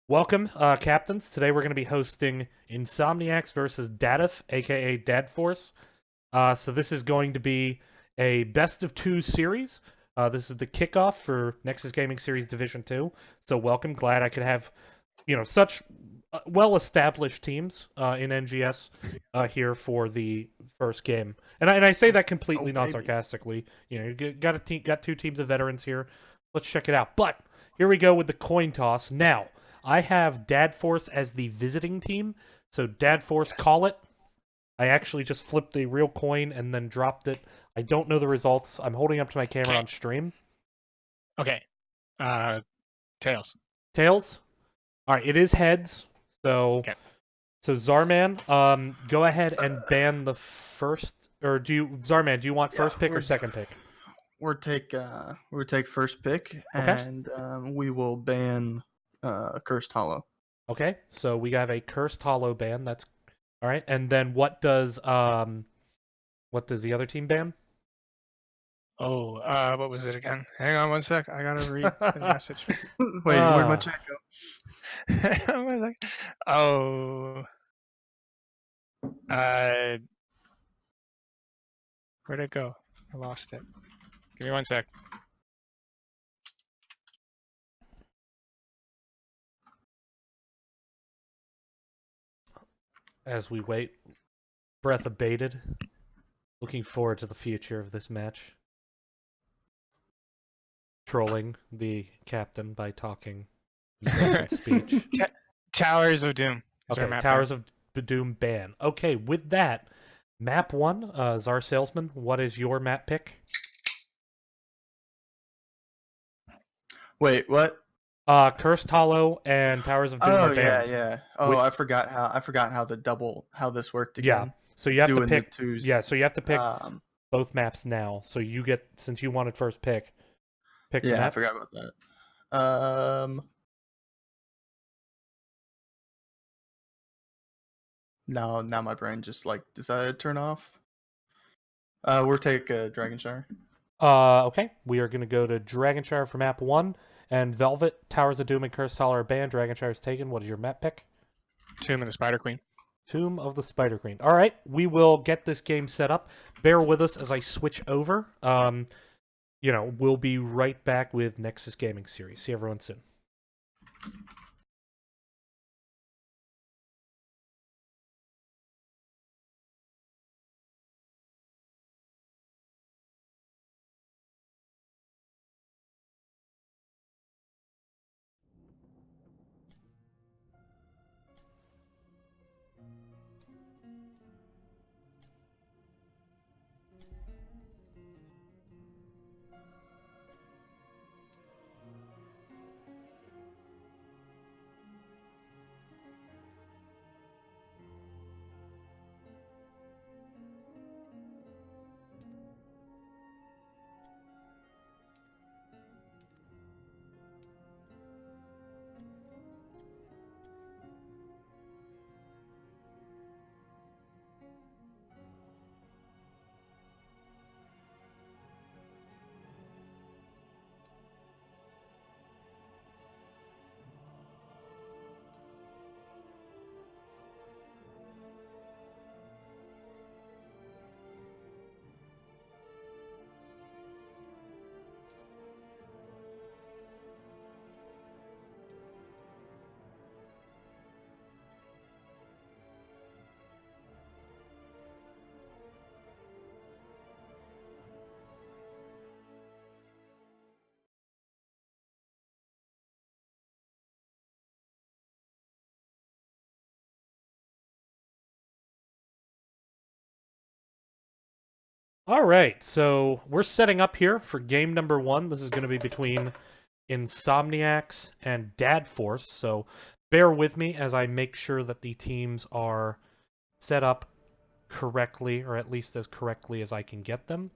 Welcome, captains. Today we're going to be hosting Insomniacs versus Dadif, aka Dadforce. So this is going to be a best of two series. This is the kickoff for Nexus Gaming Series Division 2. So welcome. Glad I could have, such well-established teams in NGS here for the first game. And I say that completely not sarcastically. You got two teams of veterans here. Let's check it out. But here we go with the coin toss. Now, I have Dadforce as the visiting team. So Dadforce, call it. I actually just flipped the real coin and then dropped it. I don't know the results. I'm holding up to my camera on stream. Okay. Tails. Tails? Alright, it is heads. So Zarman, go ahead and ban the first, or Zarman, do you want first pick or second pick? We'll take first pick, and we will ban Cursed Hollow. Okay, so we have a Cursed Hollow ban. That's all right. And then what does the other team ban? Oh, what was it again? Hang on one sec. I gotta read the message. Wait, where'd my chat go? Oh. Where'd it go? I lost it. Give me one sec. As we wait, breath abated. Looking forward to the future of this match. Trolling the captain by talking speech. Towers of Doom. Okay, Towers of Doom ban. Okay, with that, map 1, Czar Salesman, what is your map pick? Wait, what? Cursed Hollow and Towers of Doom are banned. yeah. Oh, I forgot how this worked again. Yeah. So you have to pick. Yeah, so you have to pick both maps now. So you get, since you wanted first pick. Pick the map. I forgot about that. Now my brain just decided to turn off. We'll take Dragonshire. Okay. We are gonna go to Dragonshire for map 1. And Velvet, Towers of Doom, and Cursed Hollow are banned. Dragonshire is taken. What is your map pick? Tomb of the Spider Queen. Tomb of the Spider Queen. All right, we will get this game set up. Bear with us as I switch over. We'll be right back with Nexus Gaming Series. See everyone soon. All right, so we're setting up here for game number 1. This is going to be between Insomniacs and Dadforce, so bear with me as I make sure that the teams are set up correctly, or at least as correctly as I can get them.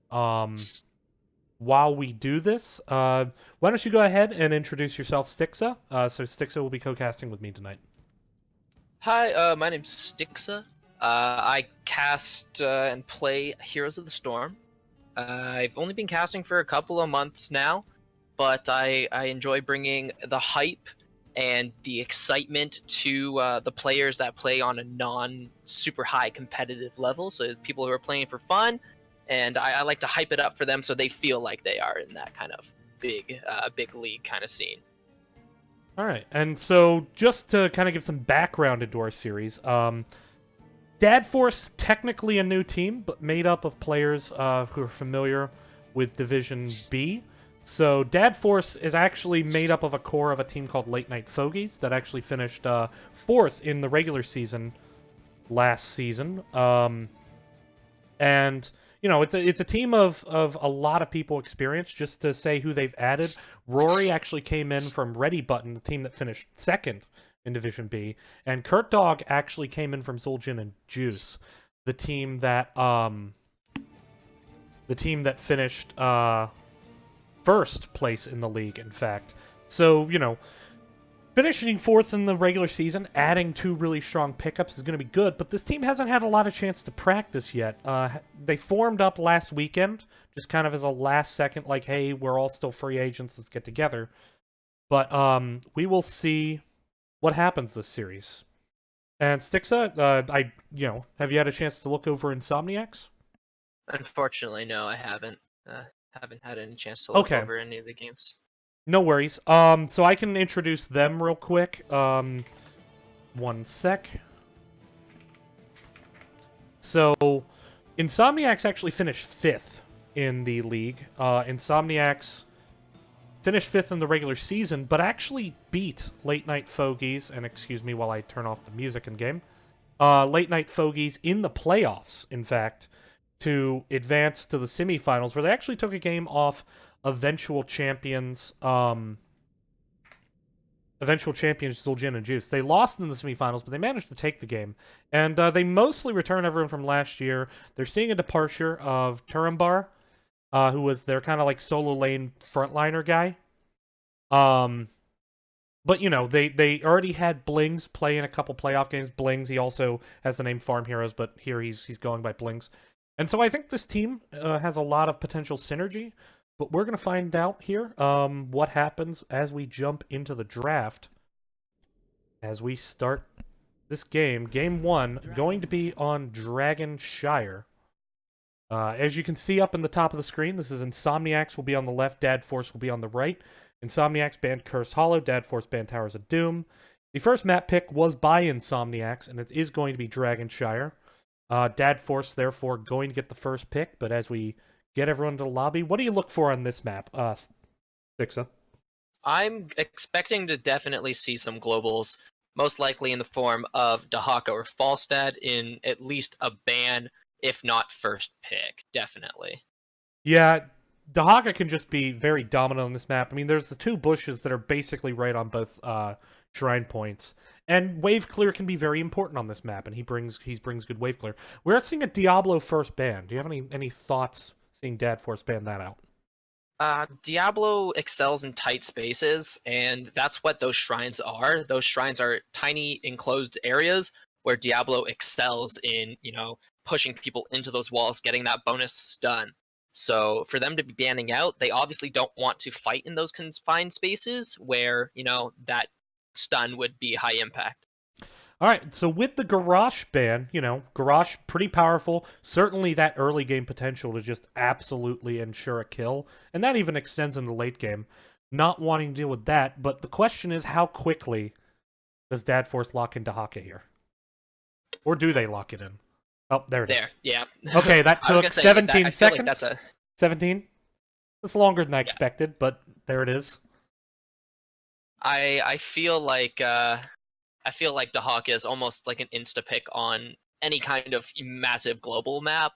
While we do this, why don't you go ahead and introduce yourself, Stixa? So Stixa will be co-casting with me tonight. Hi, my name's Stixa. I cast and play Heroes of the Storm. I've only been casting for a couple of months now, but I enjoy bringing the hype and the excitement to the players that play on a non-super high competitive level. So people who are playing for fun, and I like to hype it up for them so they feel like they are in that kind of big league kind of scene. All right, and so just to kind of give some background into our series, Dad Force, technically a new team, but made up of players who are familiar with Division B. So Dad Force is actually made up of a core of a team called Late Night Fogies that actually finished 4th in the regular season last season. And you know, it's a team of a lot of people experience. Just to say who they've added, Rory actually came in from Ready Button, the team that finished 2nd in Division B, and Kurt Dog actually came in from Zul'jin and Juice, the team that finished 1st place in the league, in fact. So, you know, finishing 4th in the regular season, adding 2 really strong pickups is going to be good, but this team hasn't had a lot of chance to practice yet. They formed up last weekend, just kind of as a last second, like, hey, we're all still free agents, let's get together. But we will see what happens this series. And Stixa, have you had a chance to look over Insomniacs? Unfortunately, no, I haven't. Haven't had any chance to look over any of the games. No worries. So I can introduce them real quick. One sec. So, Insomniacs actually finished 5th in the league. Insomniacs finished 5th in the regular season, but actually beat Late Night Fogies, and excuse me while I turn off the music in game, Late Night Fogies in the playoffs, in fact, to advance to the semifinals, where they actually took a game off eventual champions Zul'jin and Juice. They lost in the semifinals, but they managed to take the game. And they mostly return everyone from last year. They're seeing a departure of Turambar, who was their kind of like solo lane frontliner guy. But, you know, they already had Blings play in a couple playoff games. Blings, he also has the name Farm Heroes, but here he's going by Blings. And so I think this team has a lot of potential synergy, but we're going to find out here what happens as we jump into the draft. As we start this game, Game 1, going to be on Dragonshire. As you can see up in the top of the screen, this is Insomniacs will be on the left, Dad Force will be on the right. Insomniacs banned Cursed Hollow, Dad Force banned Towers of Doom. The first map pick was by Insomniacs, and it is going to be Dragonshire. Dad Force, therefore, going to get the first pick, but as we get everyone to the lobby, what do you look for on this map, Stixa? I'm expecting to definitely see some globals, most likely in the form of Dahaka or Falstad in at least a ban, if not first pick, definitely. Yeah, Dahaka can just be very dominant on this map. I mean, there's the 2 bushes that are basically right on both shrine points. And wave clear can be very important on this map, and he brings good wave clear. We're seeing a Diablo first ban. Do you have any thoughts seeing Dad Force ban that out? Diablo excels in tight spaces, and that's what those shrines are. Those shrines are tiny enclosed areas where Diablo excels in, you know, pushing people into those walls, getting that bonus stun. So for them to be banning out, they obviously don't want to fight in those confined spaces where, you know, that stun would be high impact. All right, so with the Garrosh ban, you know, Garrosh pretty powerful. Certainly that early game potential to just absolutely ensure a kill, and that even extends into late game. Not wanting to deal with that, but the question is how quickly does Dad Force lock in Dahaka here? Or do they lock it in? Oh, there it is. There, yeah. Okay, that took 17 seconds. Like that's 17? That's longer than I expected, but there it is. I feel like Dahaka is almost like an insta pick on any kind of massive global map.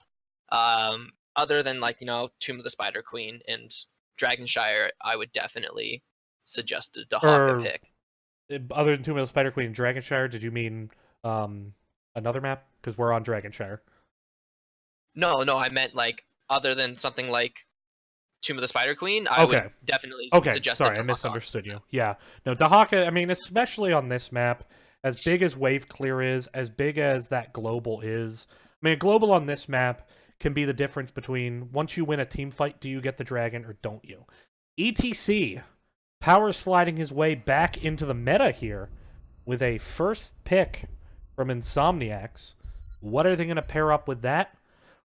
Other than like, you know, Tomb of the Spider Queen and Dragonshire, I would definitely suggest a Dahaka pick. Other than Tomb of the Spider Queen and Dragonshire, did you mean another map? Because we're on Dragonshire. No, I meant like other than something like Tomb of the Spider Queen, I would definitely suggest. Sorry, I misunderstood you. Yeah, no, Dahaka. I mean, especially on this map, as big as wave clear is, as big as that global is. I mean, a global on this map can be the difference between once you win a team fight, do you get the dragon or don't you? ETC power sliding his way back into the meta here with a first pick from Insomniacs. What are they going to pair up with that?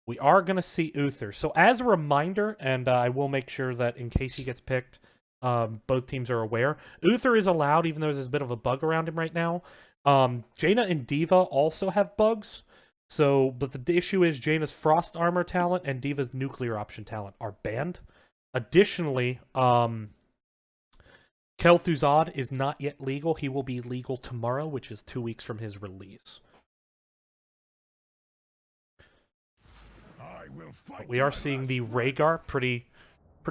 We are going to see Uther. So as a reminder, and I will make sure that in case he gets picked, both teams are aware, Uther is allowed, even though there's a bit of a bug around him right now. Jaina and D.Va also have bugs. So, but the issue is Jaina's Frost Armor talent and D.Va's Nuclear Option talent are banned. Additionally, Kel'Thuzad is not yet legal. He will be legal tomorrow, which is 2 weeks from his release. But we are seeing the Rhaegar, pretty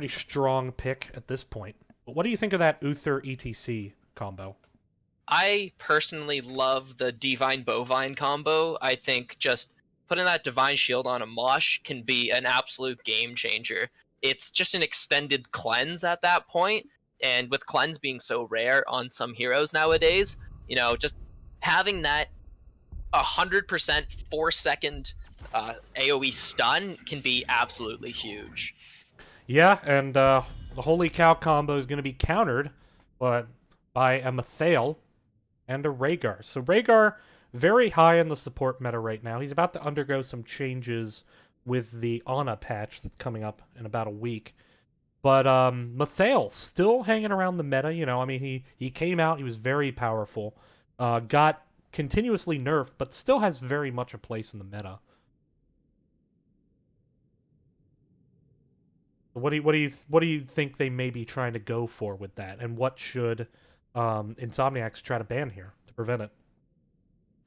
strong pick at this point. But what do you think of that Uther ETC combo? I personally love the Divine Bovine combo. I think just putting that Divine Shield on a Mosh can be an absolute game changer. It's just an extended cleanse at that point, and with cleanse being so rare on some heroes nowadays, you know, just having that 100% 4-second AoE stun can be absolutely huge. Yeah, and the Holy Cow combo is going to be countered by a Mathael and a Rhaegar. So Rhaegar, very high in the support meta right now. He's about to undergo some changes with the Ana patch that's coming up in about a week. But Mathael still hanging around the meta. You know, I mean, he came out, he was very powerful, got continuously nerfed, but still has very much a place in the meta. What do you think they may be trying to go for with that, and what should Insomniacs try to ban here to prevent it?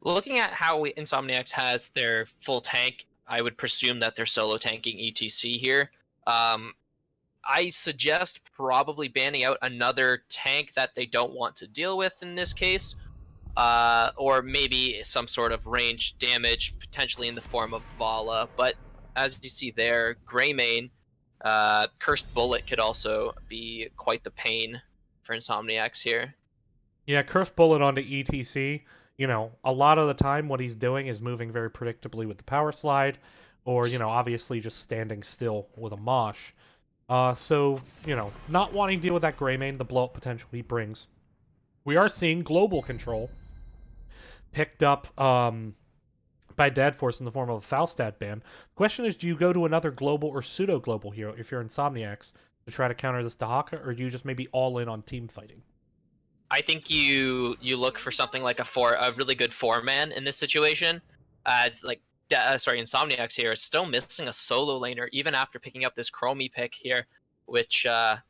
Looking at how Insomniacs has their full tank, I would presume that they're solo tanking ETC here. I suggest probably banning out another tank that they don't want to deal with in this case, or maybe some sort of range damage, potentially in the form of Vala. But as you see there, Greymane, Cursed Bullet could also be quite the pain for Insomniacs here. Yeah, Cursed Bullet onto ETC. You know, a lot of the time what he's doing is moving very predictably with the power slide, or, you know, obviously just standing still with a Mosh. So, you know, not wanting to deal with that Greymane, the blow-up potential he brings. We are seeing global control picked up by Dead Force in the form of a Falstad ban. The question is, do you go to another global or pseudo-global hero if you're Insomniacs to try to counter this Dahaka, or do you just maybe all in on team fighting? I think you look for something like a really good 4-man in this situation, as like Insomniacs here is still missing a solo laner even after picking up this Chromie pick here, which I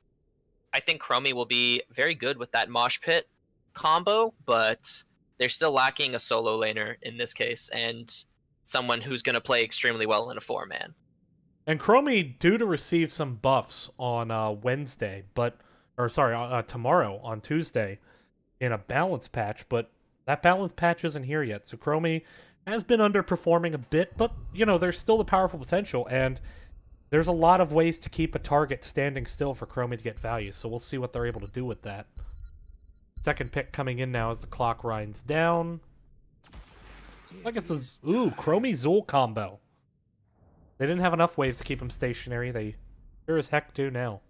think Chromie will be very good with that Mosh Pit combo, but they're still lacking a solo laner in this case, and someone who's going to play extremely well in a 4-man. And Chromie due to receive some buffs on tomorrow on Tuesday in a balance patch, but that balance patch isn't here yet. So Chromie has been underperforming a bit, but, you know, there's still the powerful potential, and there's a lot of ways to keep a target standing still for Chromie to get value, so we'll see what they're able to do with that. Second pick coming in now as the clock winds down. Like it's a... Ooh, Chromie Zul combo. They didn't have enough ways to keep him stationary. They sure as heck do now.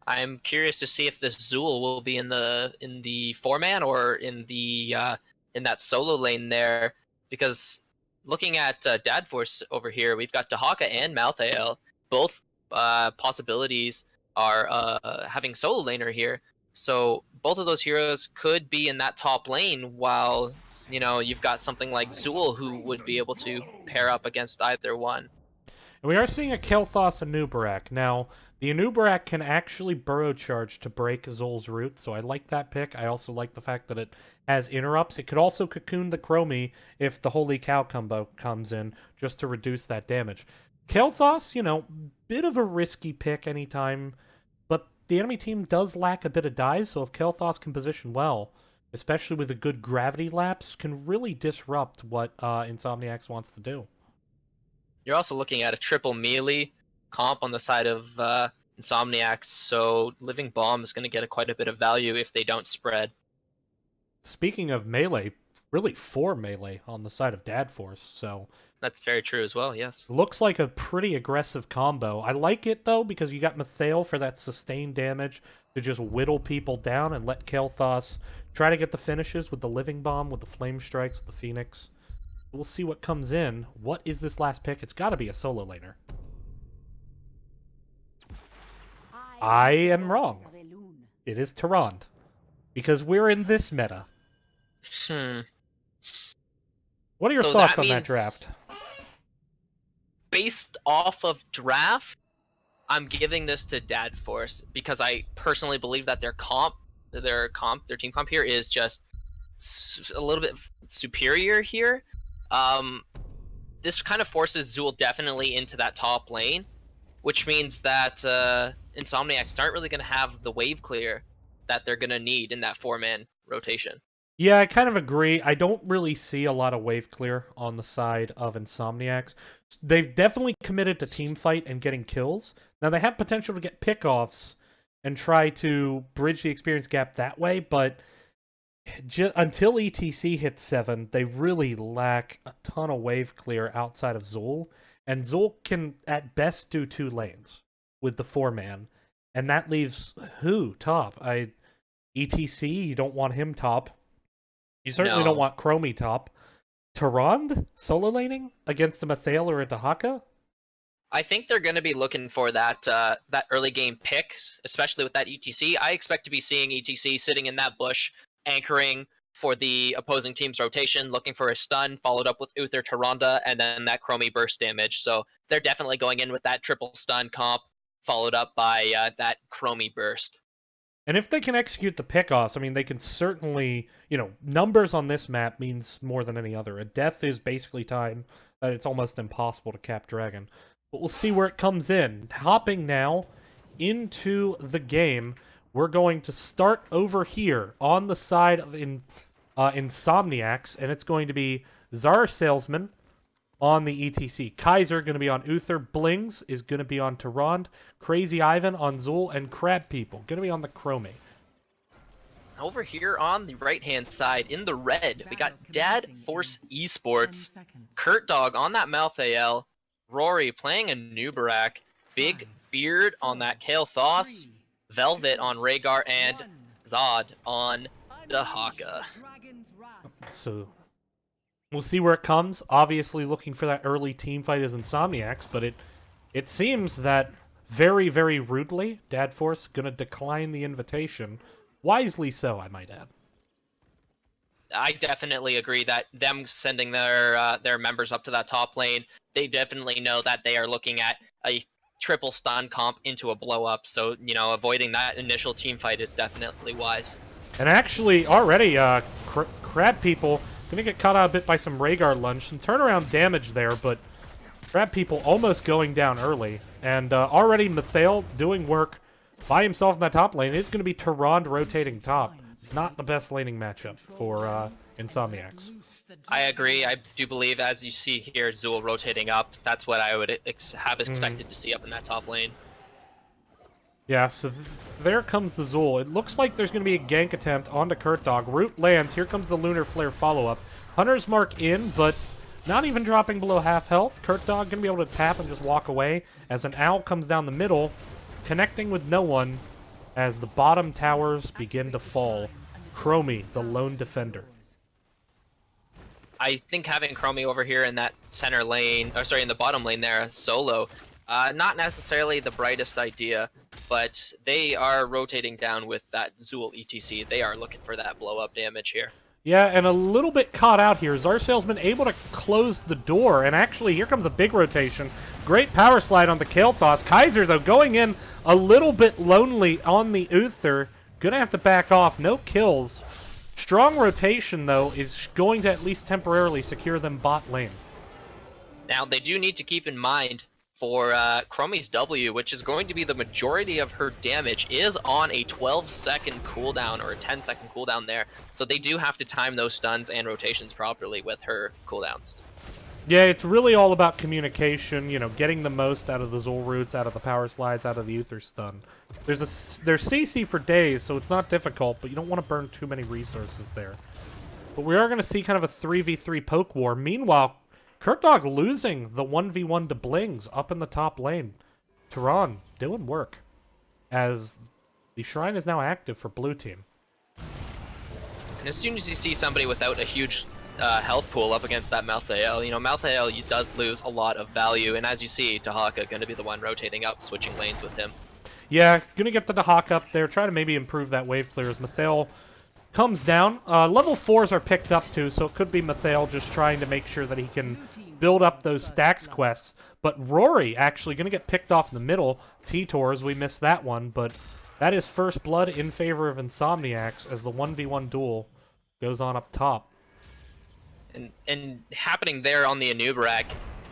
I'm curious to see if this Zul will be in the 4-man or in that solo lane there, because looking at Dad Force over here, we've got Dahaka and Malthael. Both possibilities are having solo laner here, so both of those heroes could be in that top lane, while, you know, you've got something like Zul who would be able to pair up against either one. And we are seeing a Kael'thas Anubarak. Now, the Anubarak can actually burrow charge to break Zul's root, so I like that pick. I also like the fact that it has interrupts. It could also cocoon the Chromie if the Holy Cow combo comes in, just to reduce that damage. Kael'thas, you know, bit of a risky pick anytime, but the enemy team does lack a bit of dive, so if Kael'thas can position well, especially with a good gravity lapse, can really disrupt what Insomniacs wants to do. You're also looking at a triple melee comp on the side of Insomniacs, so Living Bomb is going to get quite a bit of value if they don't spread. Speaking of melee, really 4 melee on the side of Dad Force, so That's very true as well, yes. Looks like a pretty aggressive combo. I like it, though, because you got Mathael for that sustained damage to just whittle people down and let Kael'thas try to get the finishes with the Living Bomb, with the Flame Strikes, with the Phoenix. We'll see what comes in. What is this last pick? It's got to be a solo laner. I am wrong. It is Tyrande. Because we're in this meta. What are your thoughts on that draft? Based off of draft, I'm giving this to Dad Force because I personally believe that their team comp here is just a little bit superior here. This kind of forces Zul definitely into that top lane, which means that Insomniacs aren't really going to have the wave clear that they're going to need in that 4-man rotation. Yeah, I kind of agree. I don't really see a lot of wave clear on the side of Insomniacs. They've definitely committed to team fight and getting kills. Now, they have potential to get pickoffs and try to bridge the experience gap that way, but until ETC hits 7, they really lack a ton of wave clear outside of Zul. And Zul can, at best, do 2 lanes with the 4-man. And that leaves who top? ETC, you don't want him top. You certainly don't want Chromie top. Tyrande solo laning against a Mathael or a Dahaka? I think they're going to be looking for that early game pick, especially with that ETC. I expect to be seeing ETC sitting in that bush, anchoring for the opposing team's rotation, looking for a stun, followed up with Uther Tyrande, and then that Chromie burst damage. So they're definitely going in with that triple stun comp, followed up by that Chromie burst. And if they can execute the pickoffs, I mean, they can certainly, numbers on this map means more than any other. A death is basically time that it's almost impossible to cap Dragon. But we'll see where it comes in. Hopping now into the game, we're going to start over here on the side of Insomniacs, and it's going to be Zara Salesman on the ETC. Kaiser going to be on Uther. Blings is going to be on Tyrande. Crazy Ivan on Zul. And Crab People going to be on the Chromie. Over here on the right-hand side, in the red, we got Dad Force Esports. Kurt Dog on that Malthael. Rory playing a Nubarak. Big Beard on that Kael'thas. Velvet on Rhaegar. And Zod on Dahaka. So we'll see where it comes. Obviously looking for that early team fight as Insomniacs, but it seems that very, very rudely, Dad Force going to decline the invitation. Wisely so, I might add. I definitely agree that them sending their members up to that top lane, they definitely know that they are looking at a triple stun comp into a blow up, so, avoiding that initial team fight is definitely wise. And actually, already, Crab People gonna get caught out a bit by some Rhaegar lunge. Some turnaround damage there, but Crab People almost going down early. And already Mathael doing work by himself in that top lane. It's gonna be Tyrande rotating top. Not the best laning matchup for Insomniacs. I agree. I do believe, as you see here, Zul rotating up. That's what I would have expected to see up in that top lane. Yeah, so there comes the Zul. It looks like there's going to be a gank attempt onto Kurt Dog. Root lands. Here comes the Lunar Flare follow-up. Hunter's Mark in, but not even dropping below half health. Kurt Dog going to be able to tap and just walk away as an owl comes down the middle, connecting with no one as the bottom towers begin to fall. Chromie, the lone defender. I think having Chromie over here in that center lane, in the bottom lane there, solo, not necessarily the brightest idea, but they are rotating down with that Zul ETC. They are looking for that blow-up damage here. Yeah, and a little bit caught out here. Zarsail's able to close the door, and actually here comes a big rotation. Great power slide on the Kael'thas. Kaiser, though, going in a little bit lonely on the Uther. Gonna have to back off. No kills. Strong rotation, though, is going to at least temporarily secure them bot lane. Now, they do need to keep in mind for Chromie's W, which is going to be the majority of her damage, is on a 12-second cooldown or a 10-second cooldown there. So they do have to time those stuns and rotations properly with her cooldowns. Yeah, it's really all about communication, getting the most out of the Zul roots, out of the power slides, out of the Uther stun. There's CC for days, so it's not difficult, but you don't want to burn too many resources there. But we are going to see kind of a 3v3 poke war. Meanwhile, Kurtdog losing the 1v1 to Blings up in the top lane. Tehran doing work as the Shrine is now active for blue team. And as soon as you see somebody without a huge health pool up against that Malthael, you know, Malthael does lose a lot of value, and as you see, Dahaka going to be the one rotating up, switching lanes with him. Yeah, gonna get the Dahaka up there, try to maybe improve that wave clear as Mathael comes down. Level 4s are picked up too, so it could be Mathael just trying to make sure that he can build up those stacks quests. But Rory actually gonna get picked off in the middle. T-Tors, we missed that one, but that is first blood in favor of Insomniacs as the 1v1 duel goes on up top. And happening there on the Anubarak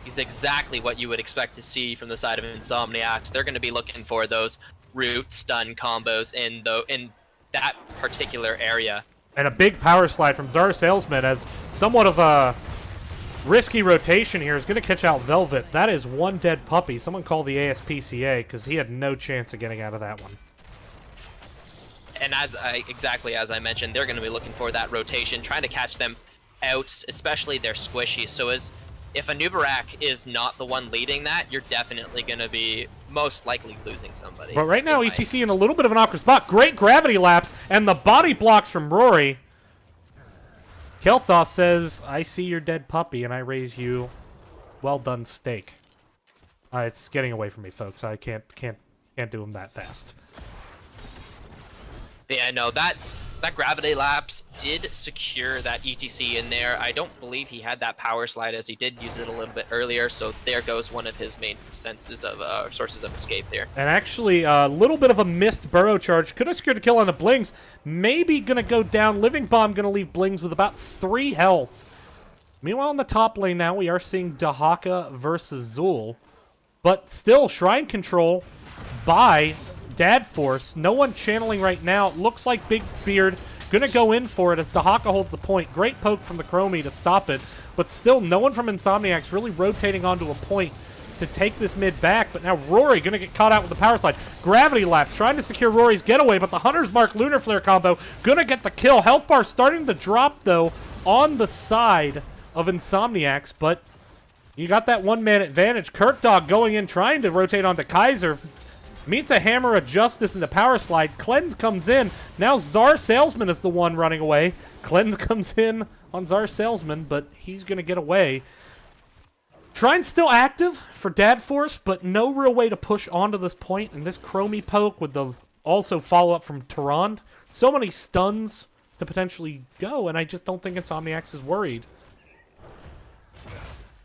is exactly what you would expect to see from the side of Insomniacs. They're going to be looking for those root stun combos in that particular area. And a big power slide from Zara Salesman as somewhat of a risky rotation here is going to catch out Velvet. That is one dead puppy. Someone call the ASPCA because he had no chance of getting out of that one. And exactly as I mentioned, they're going to be looking for that rotation, trying to catch them out, especially their squishy. So if Anubarak is not the one leading that, you're definitely going to be most likely losing somebody. But right now, ETC in a little bit of an awkward spot. Great gravity lapse, and the body blocks from Rory. Kel'Thas says, I see your dead puppy, and I raise you well done steak. It's getting away from me, folks. I can't do him that fast. Yeah, no, that gravity lapse did secure that ETC in there. I don't believe he had that power slide as he did use it a little bit earlier, so there goes one of his main sources of escape there. And actually, a little bit of a missed burrow charge. Could have secured a kill on the Blings. Maybe going to go down. Living Bomb going to leave Blings with about 3 health. Meanwhile, in the top lane now, we are seeing Dahaka versus Zul. But still, Shrine control by Dadforce. No one channeling right now. Looks like Big Beard gonna go in for it as Dahaka holds the point. Great poke from the Chromie to stop it, but still no one from Insomniacs really rotating onto a point to take this mid back. But now Rory gonna get caught out with the power slide. Gravity lapse trying to secure Rory's getaway, but the Hunter's Mark Lunar Flare combo gonna get the kill. Health bar starting to drop though on the side of Insomniacs, but you got that one-man advantage. Kurtdog going in trying to rotate onto Kaiser. Meets a Hammer of Justice in the power slide. Cleanse comes in. Now Zar Salesman is the one running away. Cleanse comes in on Zar Salesman, but he's going to get away. Shrine's still active for Dadforce, but no real way to push onto this point. And this Chromie poke with the also follow-up from Tehran. So many stuns to potentially go, and I just don't think Insomniacs is worried.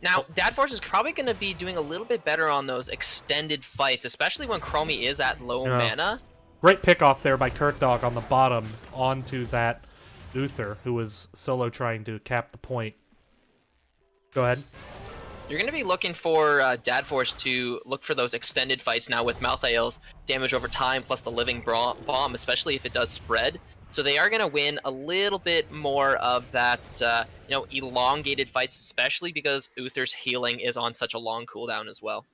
Now, Dadforce is probably going to be doing a little bit better on those extended fights, especially when Chromie is at low mana. Great pick off there by Kurtdog on the bottom onto that Uther, who was solo trying to cap the point. Go ahead. You're going to be looking for Dadforce to look for those extended fights now with Malthael's damage over time, plus the Living Bomb, especially if it does spread. So they are going to win a little bit more of that, elongated fights, especially because Uther's healing is on such a long cooldown as well.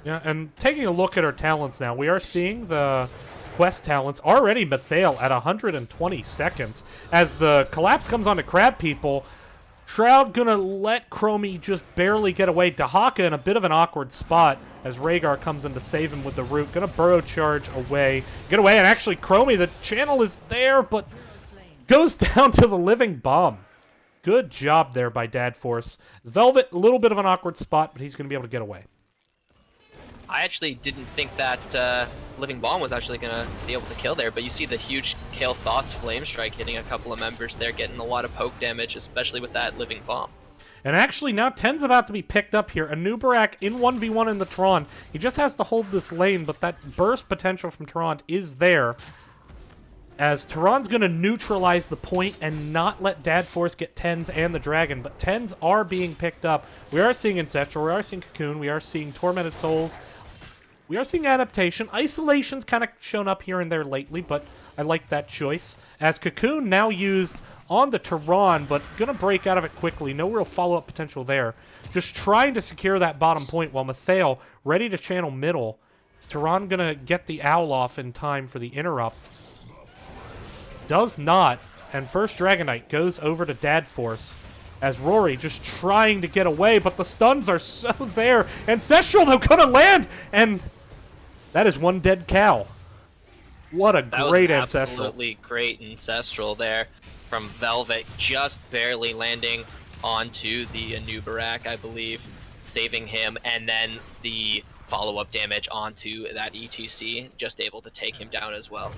Yeah, and taking a look at our talents now, we are seeing the quest talents already Mathael at 120 seconds. As the collapse comes onto Crab People, Shroud gonna let Chromie just barely get away. Dahaka in a bit of an awkward spot as Rhaegar comes in to save him with the root. Gonna burrow charge away. Get away, and actually Chromie, the channel is there, but goes down to the Living Bomb. Good job there by Dadforce. Velvet, a little bit of an awkward spot, but he's gonna be able to get away. I actually didn't think that Living Bomb was actually going to be able to kill there, but you see the huge Kel'Thas Flame Strike hitting a couple of members there, getting a lot of poke damage, especially with that Living Bomb. And actually now Ten's about to be picked up here. Anubarak in 1v1 in the Tron. He just has to hold this lane, but that burst potential from Tron is there. As Tehran's going to neutralize the point and not let Dadforce get Tens and the Dragon, but Tens are being picked up. We are seeing Ancestral, we are seeing Cocoon, we are seeing Tormented Souls. We are seeing Adaptation. Isolation's kind of shown up here and there lately, but I like that choice. As Cocoon now used on the Tehran, but going to break out of it quickly. No real follow-up potential there. Just trying to secure that bottom point while Mathael ready to channel middle. Is Tehran going to get the Owl off in time for the interrupt? Does not. And first Dragonite goes over to Dadforce as Rory just trying to get away, but the stuns are so there. Ancestral, though, gonna land, and that is one dead cow. What a great That was Ancestral. absolutely great Ancestral there from Velvet, just barely landing onto the Anubarak, I believe, saving him, and then the follow-up damage onto that ETC, just able to take him down as well.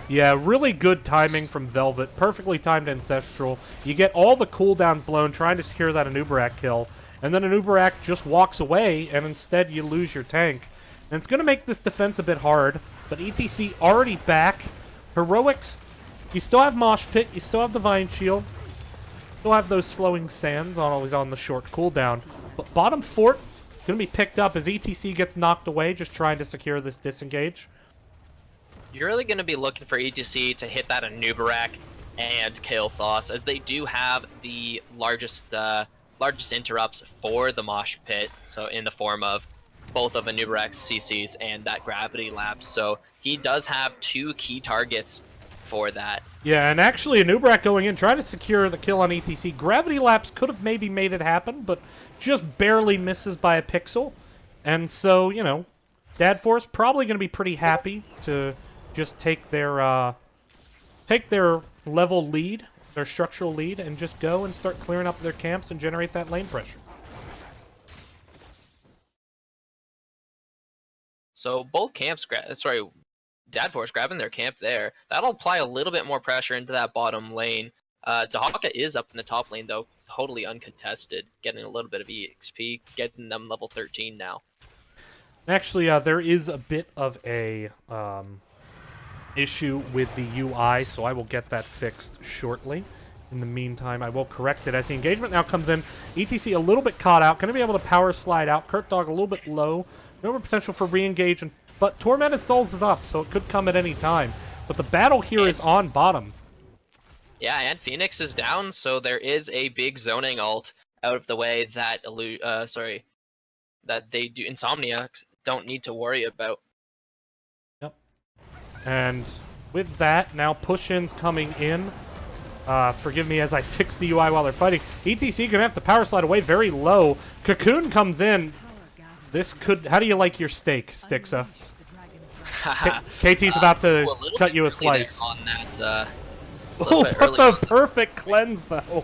Yeah, really good timing from Velvet. Perfectly timed Ancestral. You get all the cooldowns blown trying to secure that Anubarak kill, and then Anubarak just walks away, and instead you lose your tank. And it's going to make this defense a bit hard, but ETC already back. Heroics, you still have Mosh Pit, you still have Divine Shield, still have those Flowing Sands always on the short cooldown. But bottom fort going to be picked up as ETC gets knocked away, just trying to secure this disengage. You're really going to be looking for ETC to hit that Anubarak and kill Thos, as they do have the largest interrupts for the Mosh Pit, so in the form of both of Anubarak's CCs and that Gravity Lapse. So he does have 2 key targets for that. Yeah, and actually Anubarak going in, trying to secure the kill on ETC. Gravity Lapse could have maybe made it happen, but just barely misses by a pixel. And so, you know, Dadforce probably going to be pretty happy to just take their level lead, their structural lead, and just go and start clearing up their camps and generate that lane pressure. So both camps, Dadforce grabbing their camp there. That'll apply a little bit more pressure into that bottom lane. Dahaka is up in the top lane, though, totally uncontested, getting a little bit of EXP, getting them level 13 now. Actually, there is a bit of a issue with the UI, so I will get that fixed shortly. In the meantime, I will correct it as the engagement now comes in. ETC a little bit caught out, going to be able to power slide out. Kurt Dog a little bit low. No potential for re-engage, but Tormented Souls is up, so it could come at any time. But the battle here is on bottom. Yeah, and Phoenix is down, so there is a big zoning ult out of the way that that they do Insomniacs don't need to worry about. Yep. And with that, now push-ins coming in. Forgive me as I fix the UI while they're fighting. ETC gonna have to power slide away very low. Cocoon comes in. This could... How do you like your steak, Stixa? KT's about to cut you a slice. On that, Oh, but the perfect cleanse, though.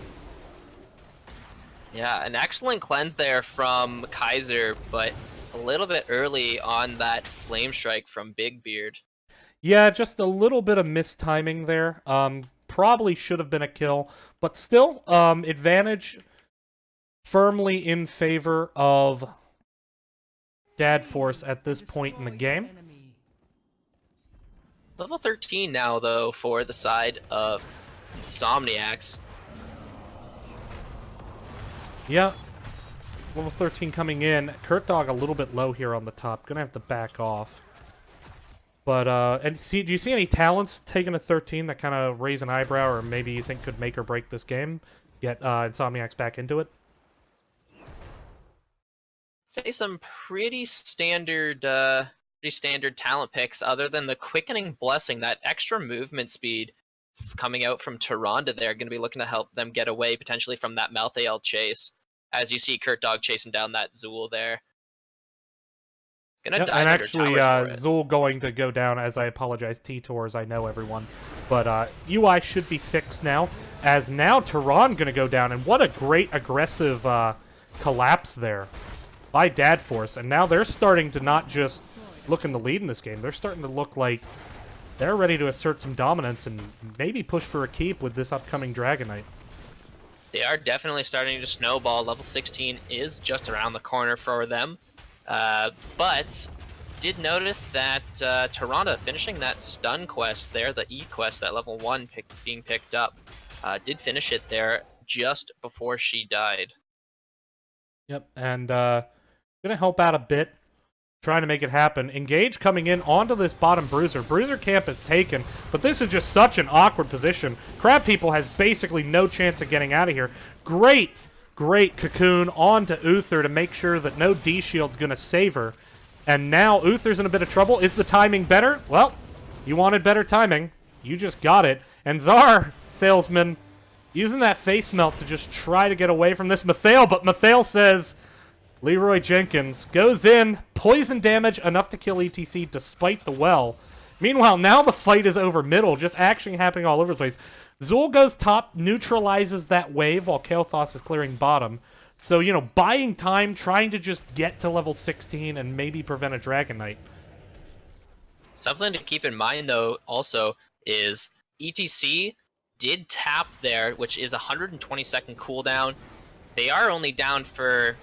Yeah, an excellent cleanse there from Kaiser, but a little bit early on that Flame Strike from Big Beard. Yeah, just a little bit of mistiming there. Probably should have been a kill, but still, advantage firmly in favor of Dadforce at this point in the game. Level 13 now, though, for the side of Insomniacs. Yeah, level 13 coming in. Kurt Dog a little bit low here on the top. Gonna have to back off. But, and see, do you see any talents taking a 13 that kind of raise an eyebrow or maybe you think could make or break this game? Get Insomniacs back into it? Say some pretty standard talent picks, other than the Quickening Blessing, that extra movement speed coming out from Tyrande there, going to be looking to help them get away potentially from that Malthael chase. As you see Kurt Dog chasing down that Zool there. Gonna die and under actually, towers Zool going to go down, as I apologize, T-Tours, I know everyone. But UI should be fixed now, as now Tyrande going to go down, and what a great aggressive collapse there by Dadforce. And now they're starting to not just look in the lead in this game, they're starting to look like they're ready to assert some dominance and maybe push for a keep with this upcoming Dragon Knight. They are definitely starting to snowball. Level 16 is just around the corner for them. But did notice that Tyrande finishing that stun quest there, the E quest at level 1 being picked up, did finish it there just before she died. Yep, and gonna help out a bit, trying to make it happen. Engage coming in onto this bottom Bruiser. Bruiser camp is taken, but this is just such an awkward position. Crab People has basically no chance of getting out of here. Great Cocoon onto Uther to make sure that no D-Shield's going to save her. And now Uther's in a bit of trouble. Is the timing better? Well, you wanted better timing. You just got it. And Czar, Salesman, using that face melt to just try to get away from this Mathael, but Mathael says Leroy Jenkins goes in, poison damage enough to kill ETC despite the well. Meanwhile, now the fight is over middle, just action happening all over the place. Zul goes top, neutralizes that wave while Kael'thas is clearing bottom. So, you know, buying time, trying to just get to level 16 and maybe prevent a Dragon Knight. Something to keep in mind, though, also, is ETC did tap there, which is a 120-second cooldown. They are only down for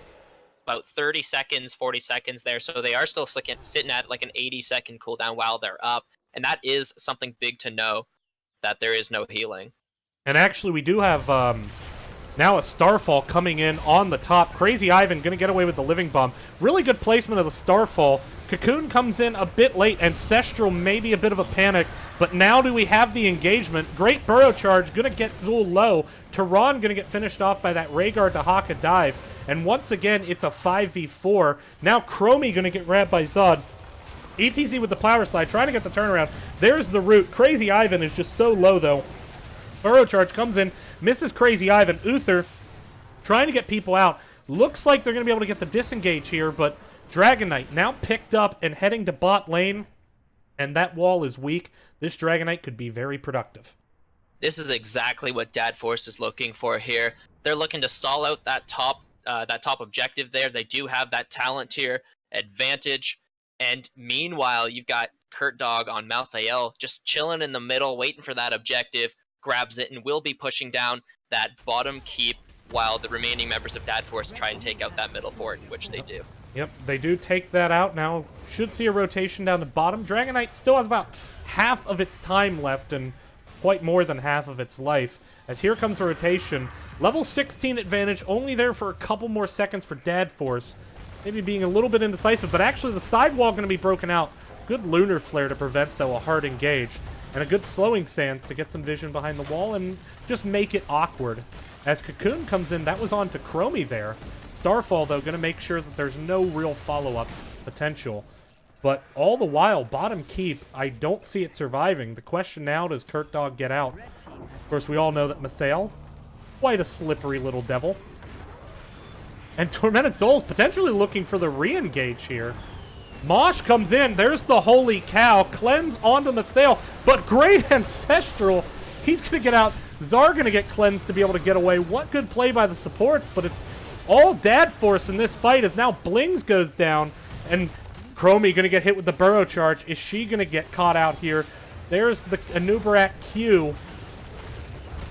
about 30 seconds, 40 seconds there, so they are still sitting at like an 80-second cooldown while they're up, and that is something big to know, that there is no healing. And actually, we do have now a Starfall coming in on the top. Crazy Ivan going to get away with the Living Bomb. Really good placement of the Starfall. Cocoon comes in a bit late, Ancestral maybe a bit of a panic, but now do we have the engagement? Great Burrow Charge, going to get Zul low. Tehran going to get finished off by that Rhaegar Dahaka dive, and once again, it's a 5v4. Now Chromie going to get grabbed by Zod. ETC with the power slide, trying to get the turnaround. There's the root. Crazy Ivan is just so low, though. Burrow Charge comes in, misses Crazy Ivan. Uther trying to get people out. Looks like they're going to be able to get the disengage here, but Dragon Knight now picked up and heading to bot lane, and that wall is weak. This Dragon Knight could be very productive. This is exactly what Dad Force is looking for here. They're looking to stall out that top objective there. They do have that talent tier advantage, and meanwhile, you've got Kurt Dog on Malthael just chilling in the middle, waiting for that objective, grabs it, and will be pushing down that bottom keep while the remaining members of Dad Force try and take out that middle fort, which they do. Yep, they do take that out. Now, should see a rotation down the bottom. Dragon Knight still has about half of its time left and quite more than half of its life. As here comes the rotation. Level 16 advantage, only there for a couple more seconds for Dad Force. Maybe being a little bit indecisive, but actually the sidewall going to be broken out. Good Lunar Flare to prevent, though, a hard engage. And a good Slowing Sands to get some vision behind the wall and just make it awkward. As Cocoon comes in, that was on to Chromie there. Starfall, though, going to make sure that there's no real follow-up potential. But all the while, bottom keep, I don't see it surviving. The question now, does Kurt Dog get out? Of course, we all know that Mathael, quite a slippery little devil. And Tormented Souls potentially looking for the re-engage here. Mosh comes in. There's the Holy Cow. Cleanse onto Mathael. But great Ancestral. He's going to get out. Zar going to get cleansed to be able to get away. What good play by the supports, but it's all Dad Force in this fight as now Blings goes down. And Chromie going to get hit with the Burrow Charge. Is she going to get caught out here? There's the Anubarak Q.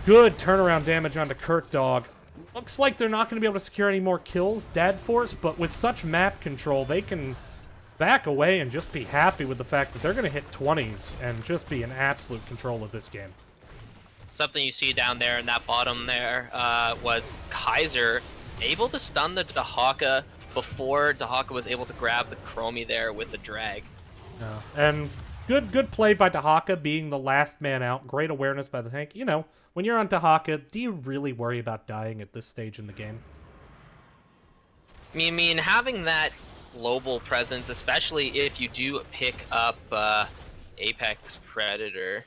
Good turnaround damage onto Kurt Dog. Looks like they're not going to be able to secure any more kills, Dad Force, but with such map control, they can back away and just be happy with the fact that they're going to hit 20s and just be in absolute control of this game. Something you see down there in that bottom there was Kaiser able to stun the Dahaka before Dahaka was able to grab the Chromie there with the drag. And good play by Dahaka being the last man out. Great awareness by the tank. You know, when you're on Dahaka, do you really worry about dying at this stage in the game? I mean, having that global presence, especially if you do pick up Apex Predator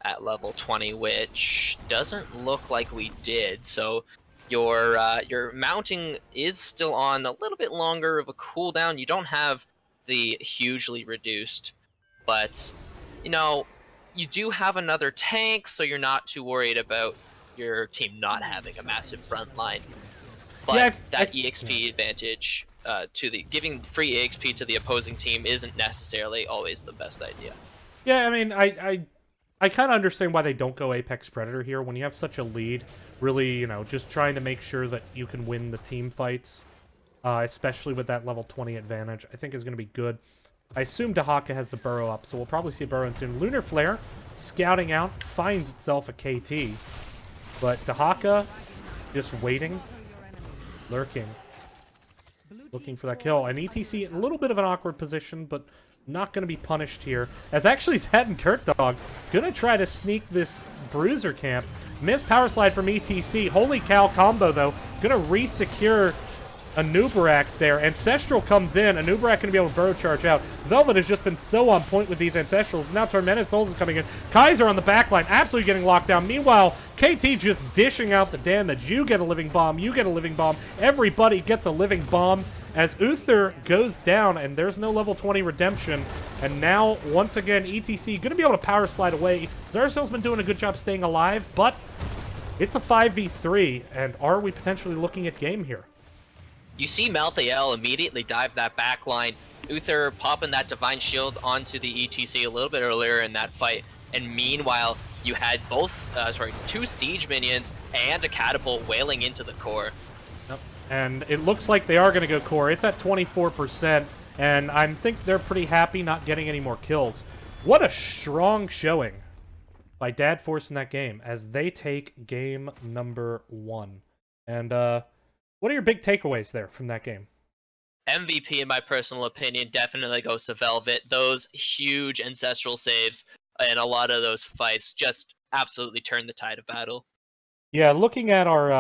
at level 20, which doesn't look like we did, so your mounting is still on a little bit longer of a cooldown. You don't have the hugely reduced, but you know, you do have another tank, so you're not too worried about your team not having a massive front line. But yeah, that EXP advantage giving free EXP to the opposing team isn't necessarily always the best idea. Yeah, I mean, I kind of understand why they don't go Apex Predator here when you have such a lead. Really, you know, just trying to make sure that you can win the team fights, especially with that level 20 advantage, I think is going to be good. I assume Dahaka has the Burrow up, so we'll probably see a Burrow in soon. Lunar Flare, scouting out, finds itself a KT. But Dahaka, just waiting, lurking, looking for that kill. And ETC in a little bit of an awkward position, but not going to be punished here. As actually Zed and Kurt Dog going to try to sneak this Bruiser camp. Missed power slide from ETC. Holy cow combo, though. Going to re-secure Anubarak there. Ancestral comes in. Anubarak going to be able to burrow charge out. Velvet has just been so on point with these Ancestrals. Now Tormented Souls is coming in. Kaiser on the back line, absolutely getting locked down. Meanwhile, KT just dishing out the damage. You get a living bomb. You get a living bomb. Everybody gets a living bomb as Uther goes down, and there's no level 20 redemption. And now, once again, ETC going to be able to power slide away. Zarcel's been doing a good job staying alive, but it's a 5v3, and are we potentially looking at game here? You see Malthael immediately dive that back line. Uther popping that Divine Shield onto the ETC a little bit earlier in that fight. And meanwhile, you had both, two Siege minions and a Catapult wailing into the core. Yep. And it looks like they are going to go core. It's at 24%, and I think they're pretty happy not getting any more kills. What a strong showing by Dad Force in that game as they take game number 1. And, what are your big takeaways there from that game? MVP, in my personal opinion, definitely goes to Velvet. Those huge Ancestral saves and a lot of those fights just absolutely turned the tide of battle. Yeah, looking at our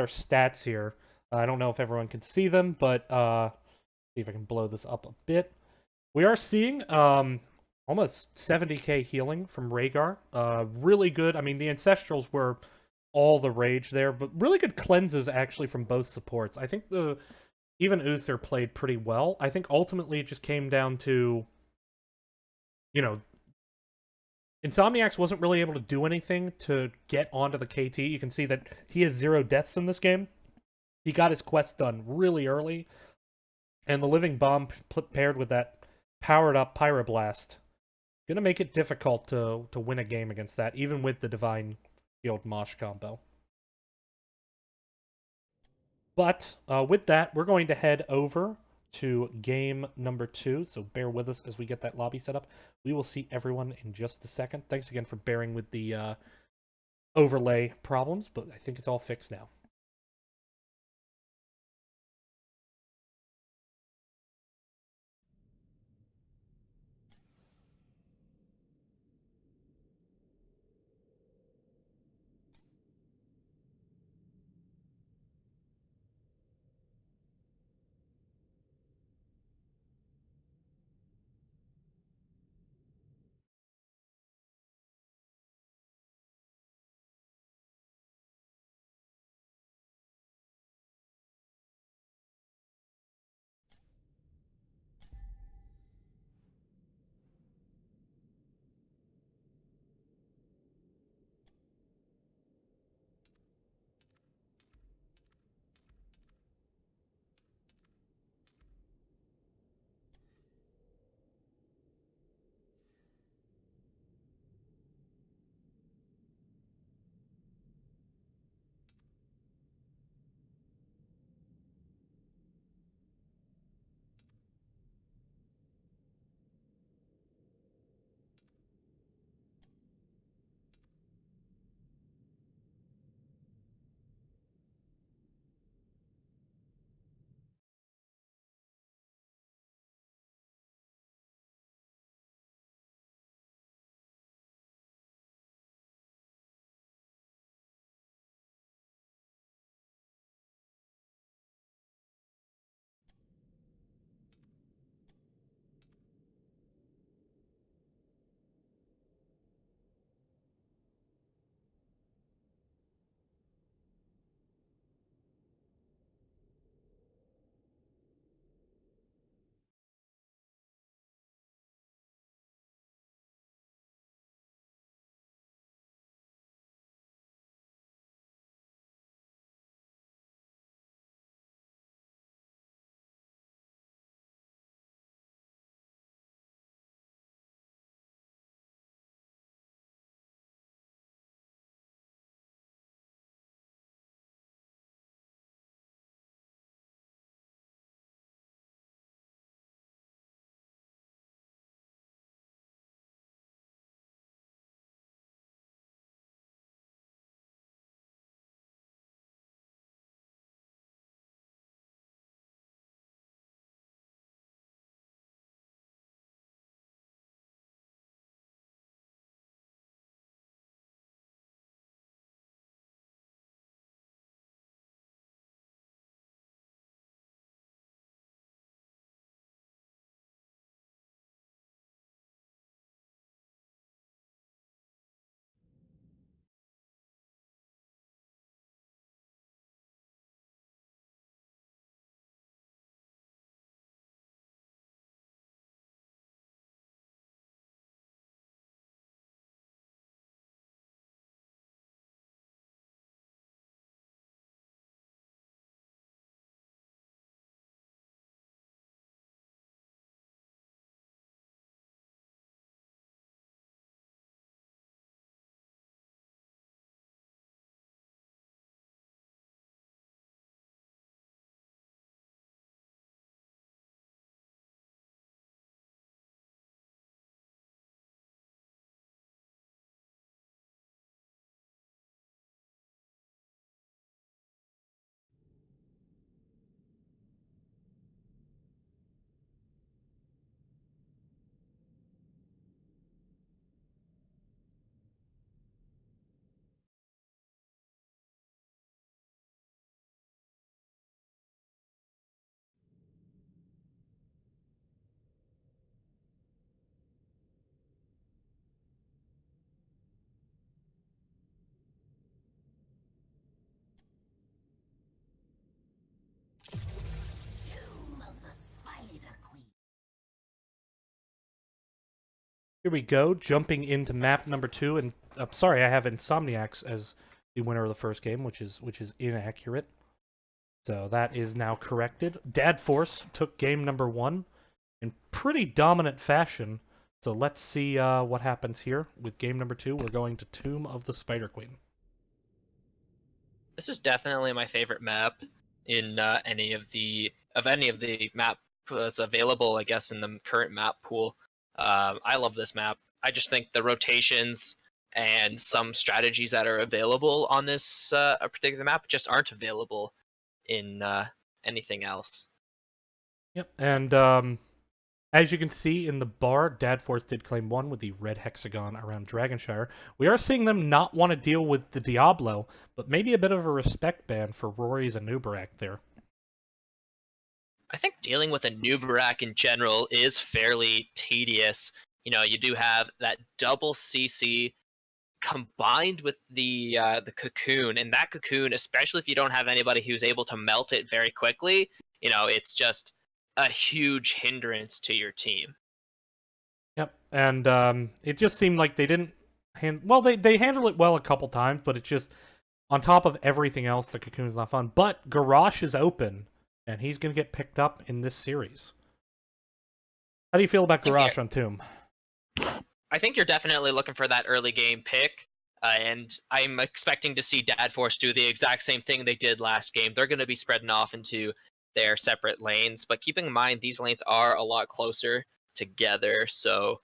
stats here, I don't know if everyone can see them, but see if I can blow this up a bit. We are seeing almost 70k healing from Rhaegar. Really good. I mean, the Ancestrals were all the rage there, but really good cleanses actually from both supports. I think even Uther played pretty well. I think ultimately it just came down to, Insomniacs wasn't really able to do anything to get onto the KT. You can see that he has 0 deaths in this game. He got his quest done really early, and the Living Bomb paired with that powered up Pyroblast gonna make it difficult to win a game against that, even with the Divine Shield Mosh combo. But with that, we're going to head over to game number 2, so bear with us as we get that lobby set up. We will see everyone in just a second. Thanks again for bearing with the overlay problems, but I think it's all fixed now. Here we go, jumping into map number 2, and sorry, I have Insomniacs as the winner of the first game, which is inaccurate. So that is now corrected. Dadforce took game number 1 in pretty dominant fashion. So let's see what happens here with game number 2. We're going to Tomb of the Spider Queen. This is definitely my favorite map in any of the map that's available, I guess, in the current map pool. I love this map. I just think the rotations and some strategies that are available on this particular map just aren't available in anything else. Yep, and as you can see in the bar, Dadforce did claim 1 with the red hexagon around Dragonshire. We are seeing them not want to deal with the Diablo, but maybe a bit of a respect ban for Rory's Anubarak there. I think dealing with a Nubarak in general is fairly tedious. You know, you do have that double CC combined with the cocoon, and that cocoon, especially if you don't have anybody who's able to melt it very quickly, you know, it's just a huge hindrance to your team. Yep, and it just seemed like they didn't they handled it well a couple times, but it's just on top of everything else, the cocoon's not fun. But Garrosh is open, and he's going to get picked up in this series. How do you feel about Garrosh on Tomb? I think you're definitely looking for that early game pick, and I'm expecting to see Dadforce do the exact same thing they did last game. They're going to be spreading off into their separate lanes, but keeping in mind these lanes are a lot closer together, so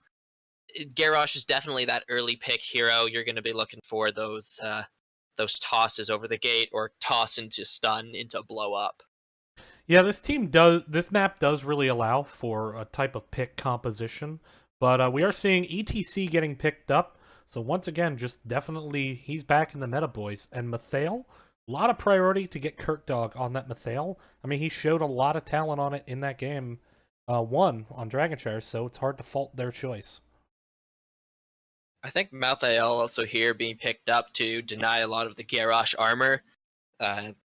Garrosh is definitely that early pick hero. You're going to be looking for those tosses over the gate or toss into stun into blow up. Yeah, this map does really allow for a type of pick composition, but we are seeing ETC getting picked up. So once again, just definitely he's back in the meta, boys. And Mathael, a lot of priority to get Kirkdog on that Mathael. I mean, he showed a lot of talent on it in that game 1 on Dragonshire, so it's hard to fault their choice. I think Mathael also here being picked up to deny a lot of the Garrosh armor.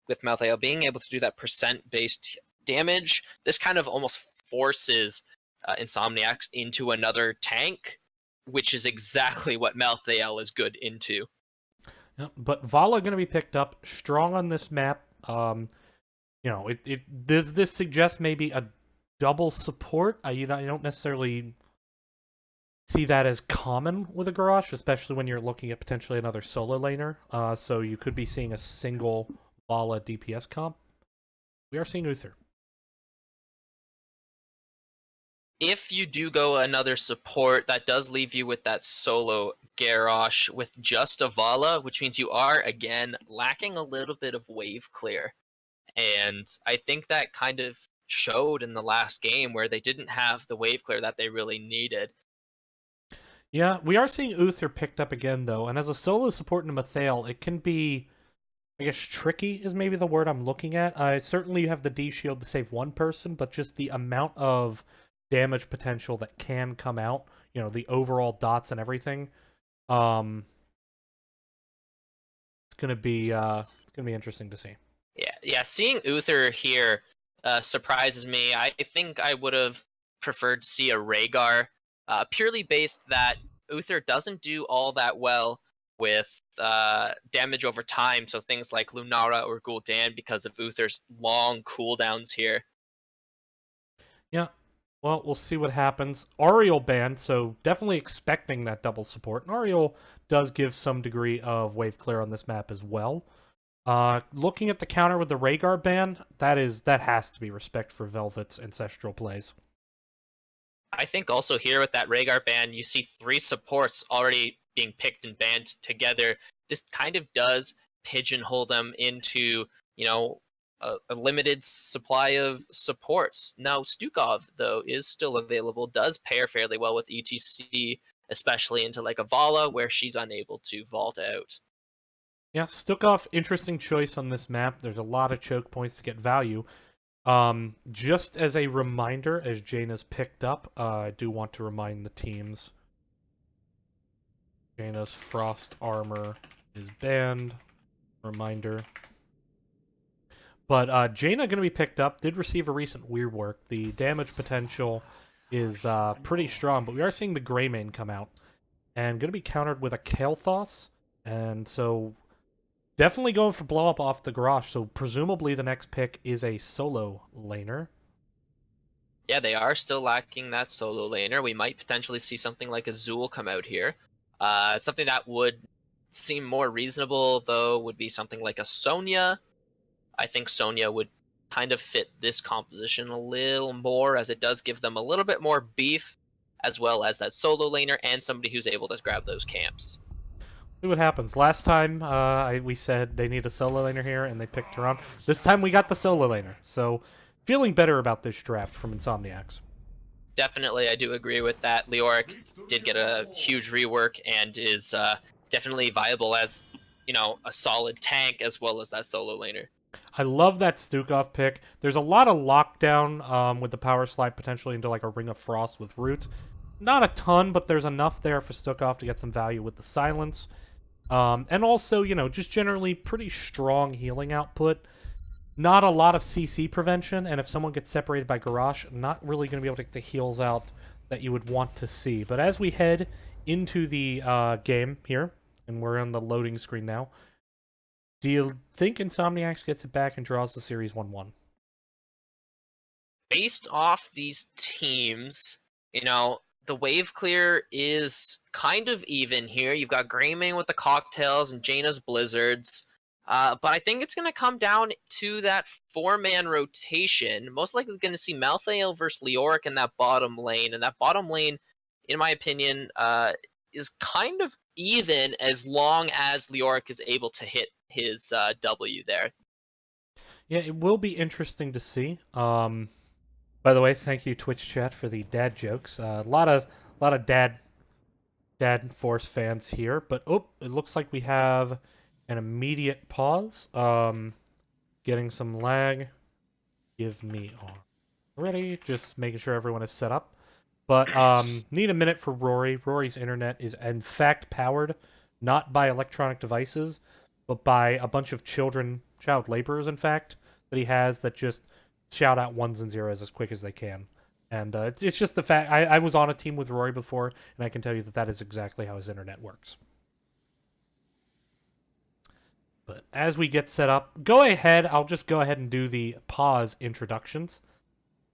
With Mathael being able to do that percent-based damage, this kind of almost forces Insomniacs into another tank, which is exactly what Mathael is good into. Yeah, but Vala going to be picked up strong on this map. You know, does this suggest maybe a double support? You don't necessarily see that as common with a Garrosh, especially when you're looking at potentially another solo laner. So you could be seeing a single Vala DPS comp. We are seeing Uther. If you do go another support, that does leave you with that solo Garrosh with just a Vala, which means you are, again, lacking a little bit of wave clear. And I think that kind of showed in the last game where they didn't have the wave clear that they really needed. Yeah, we are seeing Uther picked up again, though, and as a solo support in Mathael, it can be, I guess, tricky is maybe the word I'm looking at. Certainly you have the D shield to save one person, but just the amount of damage potential that can come out, you know, the overall dots and everything, it's gonna be interesting to see. Yeah. Seeing Uther here surprises me. I think I would have preferred to see a Rhaegar, purely based that Uther doesn't do all that well with damage over time. So things like Lunara or Gul'dan because of Uther's long cooldowns here. Yeah. Well, we'll see what happens. Ariel banned, so definitely expecting that double support. And Ariel does give some degree of wave clear on this map as well. Looking at the counter with the Rhaegar ban, that has to be respect for Velvet's ancestral plays. I think also here with that Rhaegar ban, you see 3 supports already being picked and banned together. This kind of does pigeonhole them into, you know, a limited supply of supports. Now, Stukov, though, is still available, does pair fairly well with ETC, especially into like a Vala, where she's unable to vault out. Yeah, Stukov, interesting choice on this map. There's a lot of choke points to get value. Just as a reminder, as Jaina's picked up, I do want to remind the teams. Jaina's Frost Armor is banned. Reminder. But Jaina going to be picked up, did receive a recent weird work. The damage potential is pretty strong, but we are seeing the Greymane come out. And going to be countered with a Kael'thas, and so definitely going for blow up off the Garrosh, so presumably the next pick is a solo laner. Yeah, they are still lacking that solo laner. We might potentially see something like a Zool come out here. Something that would seem more reasonable, though, would be something like a Sonya. I think Sonya would kind of fit this composition a little more, as it does give them a little bit more beef, as well as that solo laner and somebody who's able to grab those camps. See what happens. Last time we said they need a solo laner here, and they picked her on. This time we got the solo laner, so feeling better about this draft from Insomniacs. Definitely, I do agree with that. Leoric did get a huge rework and is definitely viable as, you know, a solid tank as well as that solo laner. I love that Stukov pick. There's a lot of lockdown with the power slide potentially into like a Ring of Frost with Root. Not a ton, but there's enough there for Stukov to get some value with the silence. And also, you know, just generally pretty strong healing output. Not a lot of CC prevention, and if someone gets separated by Garrosh, not really going to be able to get the heals out that you would want to see. But as we head into the game here, and we're on the loading screen now, do you think Insomniacs gets it back and draws the series 1-1? Based off these teams, you know, the wave clear is kind of even here. You've got Greymane with the cocktails and Jaina's blizzards. But I think it's going to come down to that 4-man rotation. Most likely going to see Malthael versus Leoric in that bottom lane. And that bottom lane, in my opinion, is kind of even as long as Leoric is able to hit his W there. Yeah, it will be interesting to see. By the way, thank you Twitch chat for the dad jokes. A lot of dad Force fans here, but it looks like we have an immediate pause. Getting some lag. Give me ready. Just making sure everyone is set up. But need a minute for Rory. Rory's internet is in fact powered not by electronic devices, but by a bunch of child laborers, in fact, that he has that just shout out ones and zeros as quick as they can. And it's just the fact, I was on a team with Rory before, and I can tell you that is exactly how his internet works. But as we get set up, I'll just go ahead and do the pause introductions.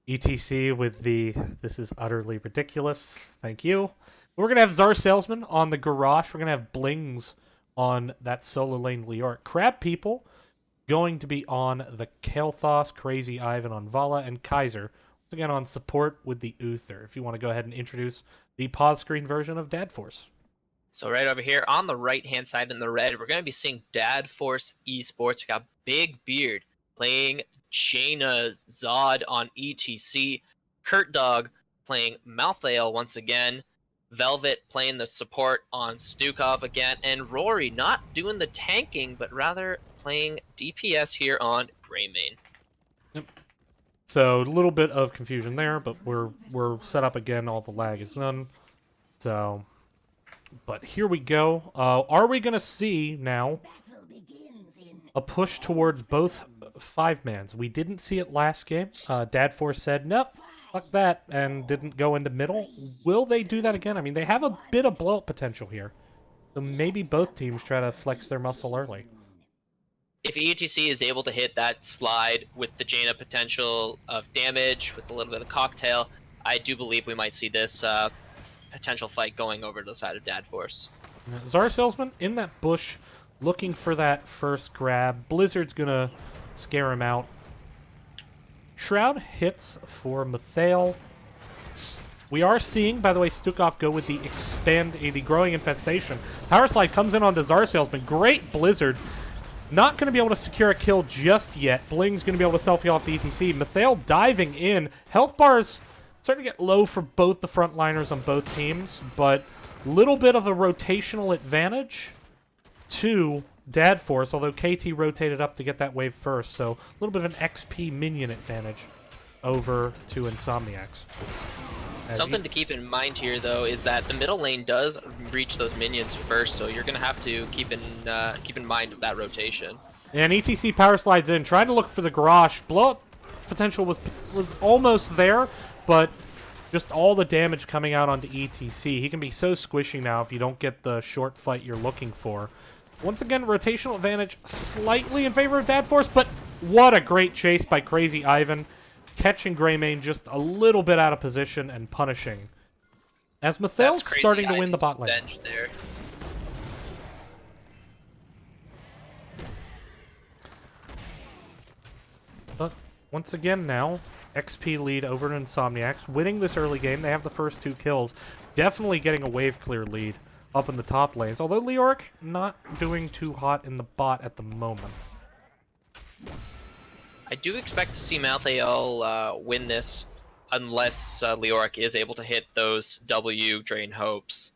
ETC with this is utterly ridiculous, thank you. We're going to have Zar Salesman on the Garrosh, we're going to have Blings on that solo lane Leoric. Crab People going to be on the Kael'thas, Crazy Ivan on Vala, and Kaiser once again on support with the Uther. If you want to go ahead and introduce the pause screen version of Dad Force. So right over here on the right-hand side in the red, we're going to be seeing Dad Force Esports. We got Big Beard playing Jaina Zod on ETC. Kurt Dog playing Malthael once again. Velvet playing the support on Stukov again. And Rory not doing the tanking, but rather playing DPS here on Greymane. Yep. So a little bit of confusion there, but we're set up again. All the lag is done. So, but here we go. Are we gonna see now a push towards both 5-mans? We didn't see it last game. Dad Force said nope, fuck that, and didn't go into middle. Will they do that again? I mean, they have a bit of blow up potential here, so maybe both teams try to flex their muscle early. If ETC is able to hit that slide with the Jaina potential of damage, with a little bit of cocktail, I do believe we might see this potential fight going over to the side of Dad Force. Zara Salesman in that bush, looking for that first grab. Blizzard's gonna scare him out. Shroud hits for Mathael. We are seeing, by the way, Stukov go with the growing infestation. Power slide comes in onto Zara Salesman. Great Blizzard. Not going to be able to secure a kill just yet. Bling's going to be able to selfie off the ETC. Mathael diving in. Health bars starting to get low for both the frontliners on both teams, but little bit of a rotational advantage to Dad Force, although KT rotated up to get that wave first, so a little bit of an XP minion advantage over to Insomniacs. Something to keep in mind here, though, is that the middle lane does reach those minions first, so you're going to have to keep in mind of that rotation. And ETC power slides in, trying to look for the Garrosh. Blow-up potential was almost there, but just all the damage coming out onto ETC. He can be so squishy now if you don't get the short fight you're looking for. Once again, rotational advantage slightly in favor of Dadforce, but what a great chase by Crazy Ivan. Catching Greymane just a little bit out of position and punishing. As Mathel's starting to win the bot lane. There. But once again now, XP lead over to Insomniacs. Winning this early game, they have the first 2 kills. Definitely getting a wave clear lead up in the top lanes. Although Leoric not doing too hot in the bot at the moment. I do expect to see Malthael win this unless Leoric is able to hit those W drain hopes.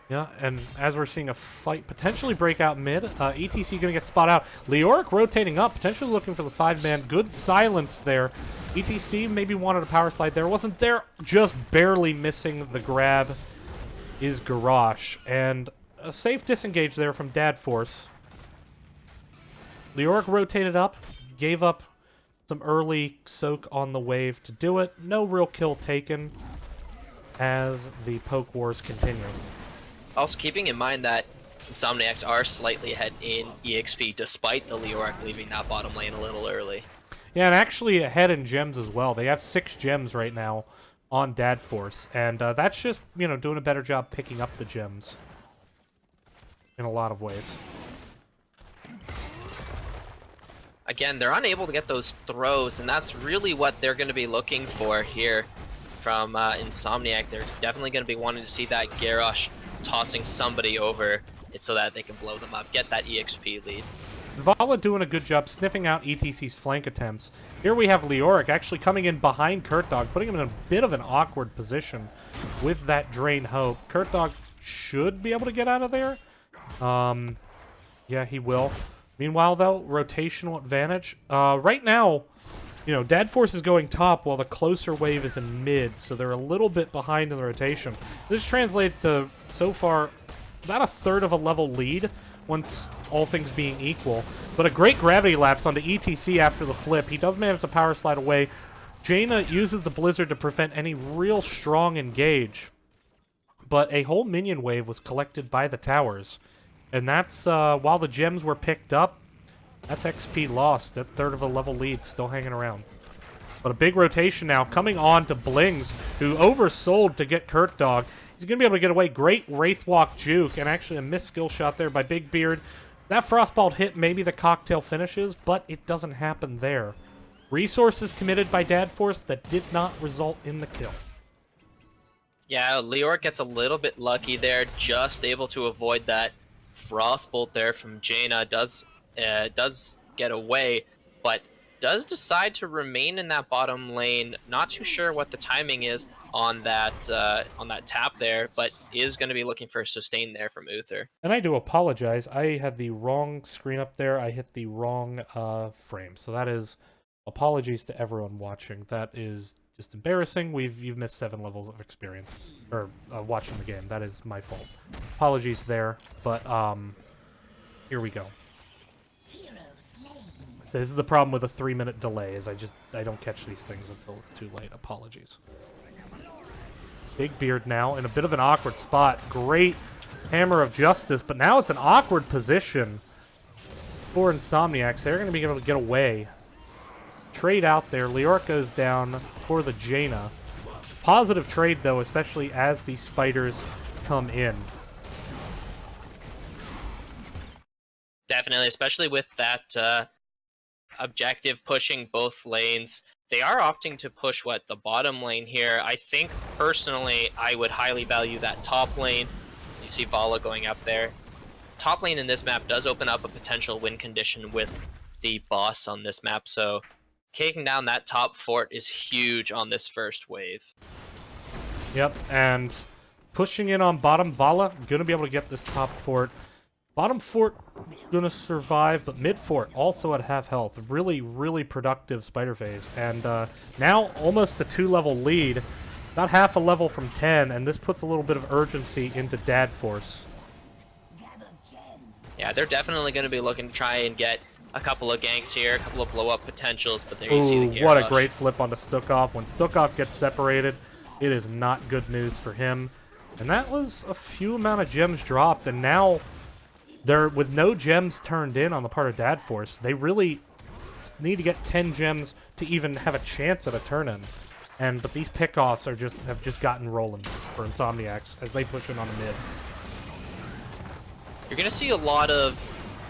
Yeah, and as we're seeing a fight potentially break out mid, ETC going to get spot out. Leoric rotating up, potentially looking for the 5-man. Good silence there. ETC maybe wanted a power slide there. Wasn't there, just barely missing the grab is Garrosh. And a safe disengage there from Dadforce. Leoric rotated up, gave up some early soak on the wave to do it. No real kill taken as the poke wars continue. Also keeping in mind that Insomniacs are slightly ahead in EXP despite the Leoric leaving that bottom lane a little early. Yeah, and actually ahead in gems as well. They have 6 gems right now on Dadforce, and that's just, you know, doing a better job picking up the gems in a lot of ways. Again, they're unable to get those throws, and that's really what they're going to be looking for here from Insomniac. They're definitely going to be wanting to see that Garrosh tossing somebody over so that they can blow them up, get that EXP lead. Vala doing a good job sniffing out ETC's flank attempts. Here we have Leoric actually coming in behind Kurtdog, putting him in a bit of an awkward position with that Drain Hope. Kurtdog should be able to get out of there. Yeah, he will. Meanwhile, though, rotational advantage. Right now, you know, Dadforce is going top while the closer wave is in mid, so they're a little bit behind in the rotation. This translates to, so far, about a third of a level lead, once all things being equal. But a great gravity lapse onto ETC after the flip. He does manage to power slide away. Jaina uses the Blizzard to prevent any real strong engage. But a whole minion wave was collected by the towers. And that's, while the gems were picked up, that's XP lost. That third of a level lead still hanging around. But a big rotation now coming on to Blings, who oversold to get Kurtdog. He's going to be able to get away. Great Wraithwalk juke, and actually a missed skill shot there by Big Beard. That Frostbolt hit maybe the cocktail finishes, but it doesn't happen there. Resources committed by Dadforce that did not result in the kill. Yeah, Leoric gets a little bit lucky there, just able to avoid that Frostbolt there from Jaina. Does get away, but does decide to remain in that bottom lane. Not too sure what the timing is on that tap there, but is going to be looking for a sustain there from Uther. And I do apologize. I had the wrong screen up there. I hit the wrong frame. So that is apologies to everyone watching. That is just embarrassing. You've missed 7 levels of experience or watching the game. That is my fault. Apologies there, but here we go. So this is the problem with a 3-minute delay, is I don't catch these things until it's too late. Apologies. Big Beard now in a bit of an awkward spot. Great Hammer of Justice, but now it's an awkward position for Insomniacs. They're going to be able to get away. Trade out there. Leoric goes down for the Jaina. Positive trade, though, especially as the spiders come in. Definitely, especially with that objective pushing both lanes. They are opting to push, the bottom lane here. I think, personally, I would highly value that top lane. You see Vala going up there. Top lane in this map does open up a potential win condition with the boss on this map, so taking down that top fort is huge on this first wave. Yep, and pushing in on bottom, Vala going to be able to get this top fort. Bottom fort going to survive, but mid fort also at half health. Really, really productive spider phase. And now almost a 2-level lead. About half a level from 10, and this puts a little bit of urgency into Dadforce. Yeah, they're definitely going to be looking to try and get a couple of ganks here, a couple of blow-up potentials, but there you see the Garrosh. What a great flip onto Stukov. When Stukov gets separated, It is not good news for him. And that was a few amount of gems dropped, and now they're with no gems turned in on the part of Dadforce. They really need to get 10 gems to even have a chance at a turn-in. But these pickoffs have just gotten rolling for Insomniacs as they push in on the mid. You're going to see a lot of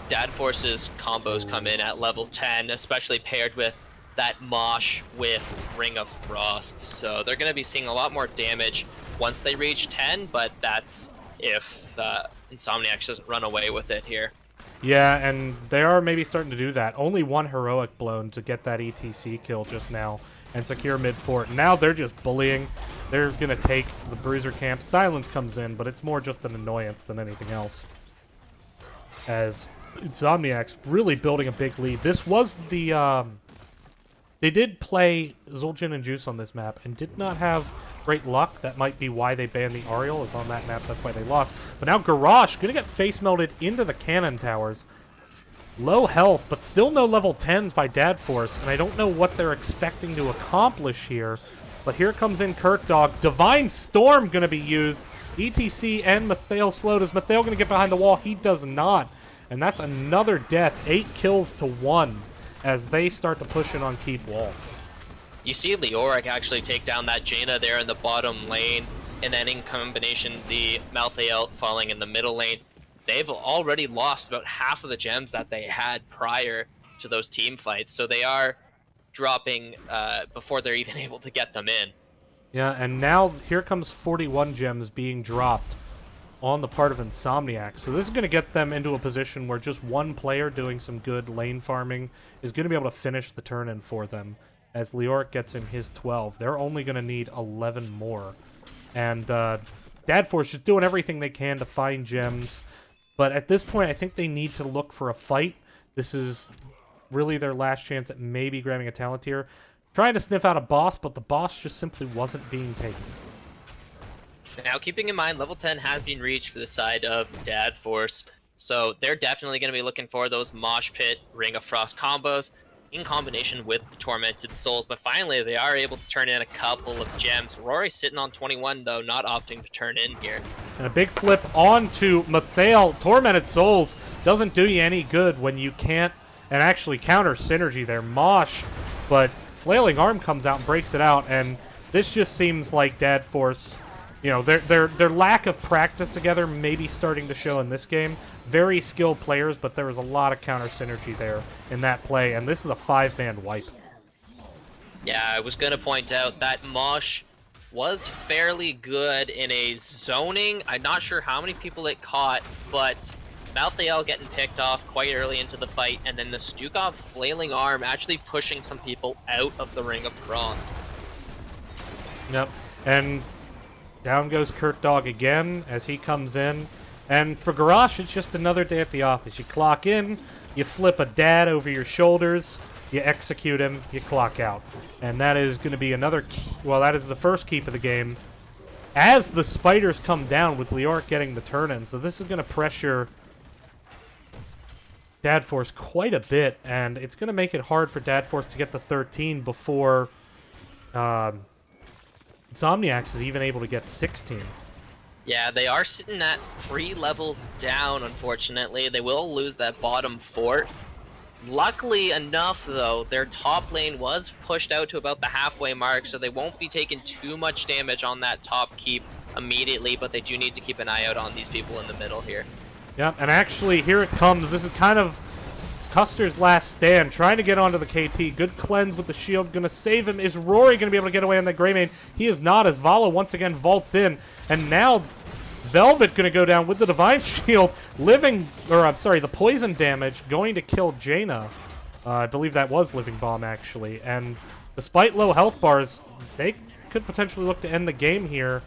Dadforce's combos come in at level 10, especially paired with that Mosh with Ring of Frost. So they're going to be seeing a lot more damage once they reach 10, but that's if Insomniacs doesn't run away with it here. Yeah, and they are maybe starting to do that. Only one heroic blown to get that ETC kill just now and secure mid fort. Now they're just bullying. They're going to take the Bruiser camp. Silence comes in, but it's more just an annoyance than anything else. As Insomniacs really building a big lead. This was the... They did play Zul'jin and Juice on this map and did not have great luck. That might be why they banned the Ariel, is on that map. That's why they lost. But now Garrosh going to get face melted into the cannon towers. Low health, but still no level 10s by Dadforce. And I don't know what they're expecting to accomplish here. But here comes in Kurtdog. Divine Storm going to be used. ETC and Mathael slowed. Is Mathael going to get behind the wall? He does not. And that's another death. 8 kills to 1 as they start to push in on Keep Wall. You see Leoric actually take down that Jaina there in the bottom lane, and then in combination the Malthael falling in the middle lane. They've already lost about half of the gems that they had prior to those team fights, so they are dropping before they're even able to get them in. Yeah, and now here comes 41 gems being dropped on the part of Insomniacs. So this is going to get them into a position where just one player doing some good lane farming is going to be able to finish the turn-in for them. As Leoric gets in his 12, they're only going to need 11 more. And Dadforce just doing everything they can to find gems. But at this point, I think they need to look for a fight. This is really their last chance at maybe grabbing a talent tier. Trying to sniff out a boss, but the boss just simply wasn't being taken. Now, keeping in mind, level 10 has been reached for the side of Dadforce, so they're definitely going to be looking for those Mosh Pit, Ring of Frost combos in combination with the Tormented Souls, but finally they are able to turn in a couple of gems. Rory sitting on 21, though, not opting to turn in here. And a big flip onto Mathael. Tormented Souls doesn't do you any good when you can't, and actually counter synergy there. Mosh, but Flailing Arm comes out and breaks it out, and this just seems like Dadforce. You know, their lack of practice together may be starting to show in this game. Very skilled players, but there was a lot of counter synergy there in that play, and this is a 5-man wipe. Yeah, I was going to point out that Mosh was fairly good in a zoning. I'm not sure how many people it caught, but Malthael getting picked off quite early into the fight, and then the Stukov Flailing Arm actually pushing some people out of the Ring of Frost. Yep, and down goes Kurtdog again as he comes in. And for Garrosh, it's just another day at the office. You clock in, you flip a dad over your shoulders, you execute him, you clock out. And that is going to be another key. Well, that is the first keep of the game. As the spiders come down with Leoric getting the turn-in, so this is going to pressure Dadforce quite a bit, and it's going to make it hard for Dadforce to get the 13 before Insomniacs is even able to get 16. Yeah, they are sitting at 3 levels down, unfortunately. They will lose that bottom fort. Luckily enough, though, their top lane was pushed out to about the halfway mark, so they won't be taking too much damage on that top keep immediately, but they do need to keep an eye out on these people in the middle here. Yeah, and actually, here it comes. This is kind of Custer's last stand, trying to get onto the KT. Good cleanse with the shield, gonna save him. Is Rory gonna be able to get away on that Greymane? He is not, as Vala once again vaults in, and now Velvet gonna go down with the Divine Shield, the poison damage, going to kill Jaina. I believe that was Living Bomb, actually, and despite low health bars, they could potentially look to end the game here.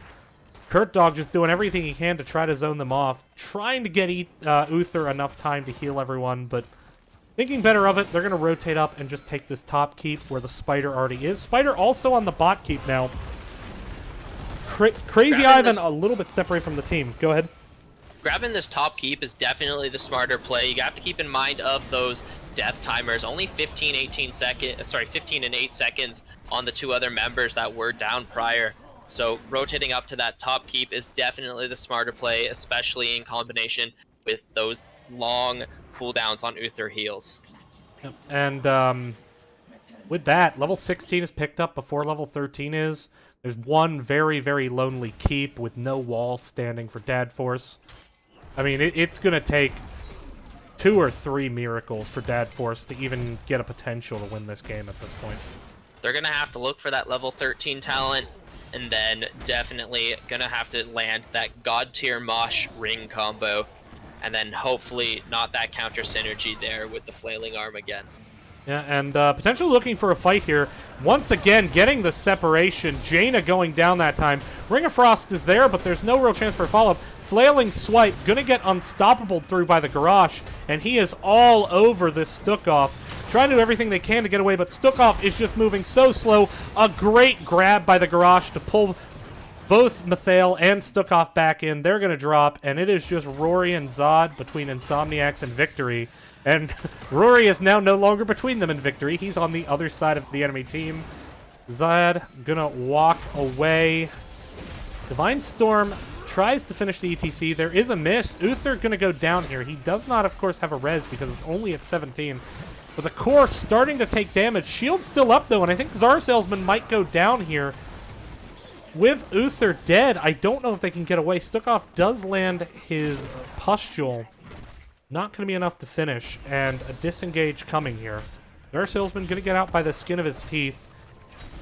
Kurtdog just doing everything he can to try to zone them off, trying to get Uther enough time to heal everyone, but thinking better of it, they're going to rotate up and just take this top keep where the Spider already is. Spider also on the bot keep now. Crazy Ivan a little bit separated from the team. Go ahead. Grabbing this top keep is definitely the smarter play. You have to keep in mind of those death timers. Only 15 and 8 seconds on the 2 other members that were down prior. So rotating up to that top keep is definitely the smarter play, especially in combination with those long cooldowns on Uther heals. Yep. And with that, level 16 is picked up before level 13 is. There's one very, very lonely keep with no wall standing for Dad Force. I mean, it's going to take 2 or 3 miracles for Dad Force to even get a potential to win this game at this point. They're going to have to look for that level 13 talent, and then definitely going to have to land that God tier Mosh ring combo, and then hopefully not that counter synergy there with the flailing arm again. Yeah, and potentially looking for a fight here. Once again, getting the separation. Jaina going down that time. Ring of Frost is there, but there's no real chance for a follow-up. Flailing Swipe, gonna get unstoppable through by the Garrosh, and he is all over this Stukov. Trying to do everything they can to get away, but Stukov is just moving so slow. A great grab by the Garrosh to pull both Mathael and Stukov back in. They're gonna drop, and it is just Rory and Zod between Insomniacs and Victory. And Rory is now no longer between them and Victory. He's on the other side of the enemy team. Zod gonna walk away. Divine Storm tries to finish the ETC. There is a miss. Uther gonna go down here. He does not, of course, have a res because it's only at 17. But the core starting to take damage. Shield's still up, though, and I think Czar Salesman might go down here. With Uther dead, I don't know if they can get away. Stukov does land his Pustule. Not going to be enough to finish, and a disengage coming here. Czar Salesman going to get out by the skin of his teeth.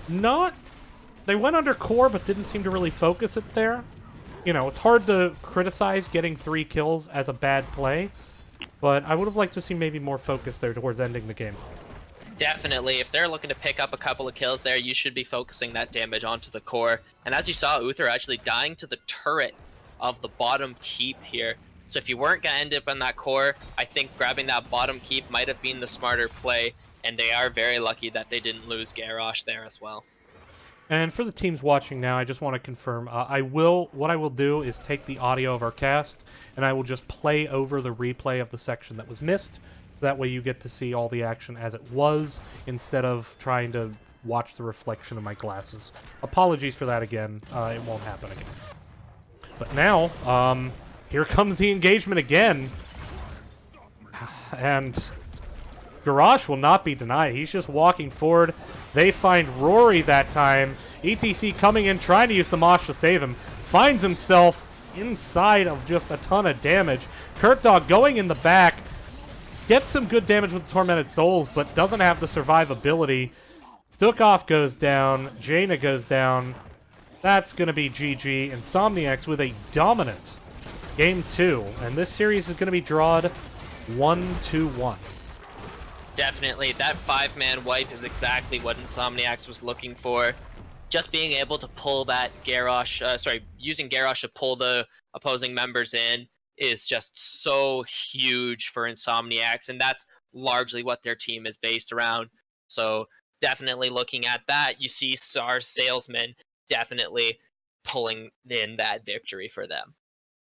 They went under core, but didn't seem to really focus it there. You know, it's hard to criticize getting 3 kills as a bad play, but I would have liked to see maybe more focus there towards ending the game. Definitely, if they're looking to pick up a couple of kills there, you should be focusing that damage onto the core. And as you saw, Uther actually dying to the turret of the bottom keep here. So if you weren't going to end up on that core, I think grabbing that bottom keep might have been the smarter play, and they are very lucky that they didn't lose Garrosh there as well. And for the teams watching now, I just want to confirm, what I will do is take the audio of our cast, and I will just play over the replay of the section that was missed. That way you get to see all the action as it was, instead of trying to watch the reflection of my glasses. Apologies for that again. It won't happen again. But now, here comes the engagement again. And Garrosh will not be denied. He's just walking forward. They find Rory that time. ETC coming in, trying to use the Mosh to save him. Finds himself inside of just a ton of damage. Kurtdog going in the back. Gets some good damage with the Tormented Souls, but doesn't have the survivability. Stukov goes down. Jaina goes down. That's going to be GG. Insomniacs with a dominant Game 2. And this series is going to be drawed 1-1. Definitely, that 5-man wipe is exactly what Insomniacs was looking for. Just being able to pull that Garrosh, using Garrosh to pull the opposing members in is just so huge for Insomniacs, and that's largely what their team is based around. So definitely looking at that, you see Czar Salesman definitely pulling in that victory for them.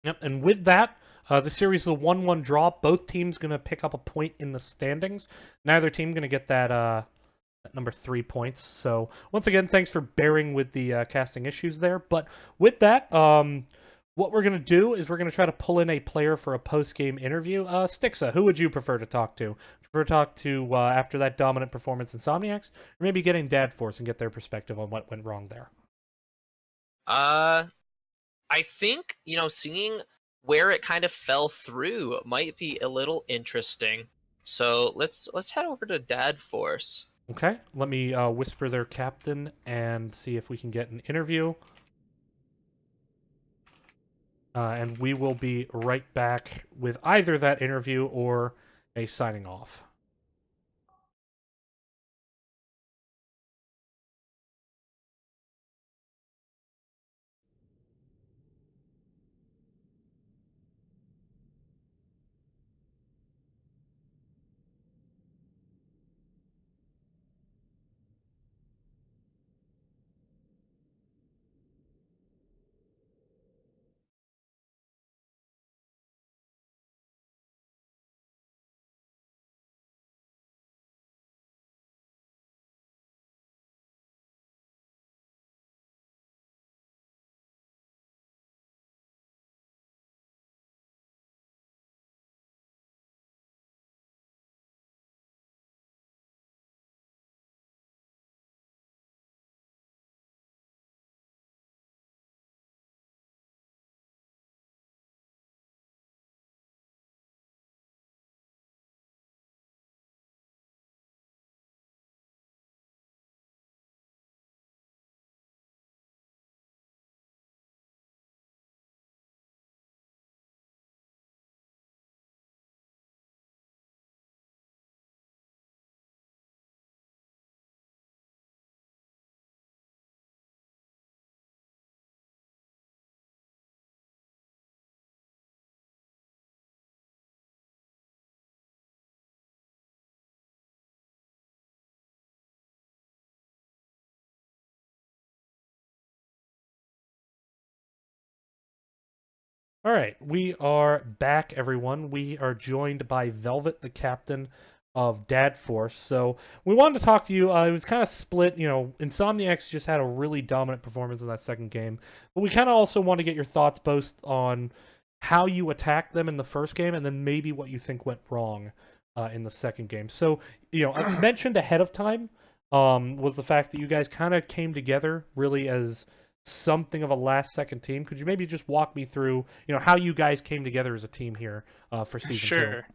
Yep, and with that, the series is a 1-1 draw. Both teams going to pick up a point in the standings. Neither team going to get that number 3 points. So once again, thanks for bearing with the casting issues there. But with that, what we're going to do is we're going to try to pull in a player for a post-game interview. Stixa, who would you prefer to talk to? Would you prefer to talk to after that dominant performance Insomniacs, or maybe getting Dad Force and get their perspective on what went wrong there? I think, seeing where it kind of fell through might be a little interesting. So let's head over to Dad Force. Okay, let me whisper their captain and see if we can get an interview. And we will be right back with either that interview or a signing off. All right, we are back, everyone. We are joined by Velvet, the captain of Dad Force. So we wanted to talk to you. It was kind of split. Insomniacs just had a really dominant performance in that second game, but we kind of also want to get your thoughts both on how you attacked them in the first game, and then maybe what you think went wrong in the second game. So I mentioned ahead of time was the fact that you guys kind of came together really as something of a last second team. Could you maybe just walk me through, how you guys came together as a team here for season 2? Sure.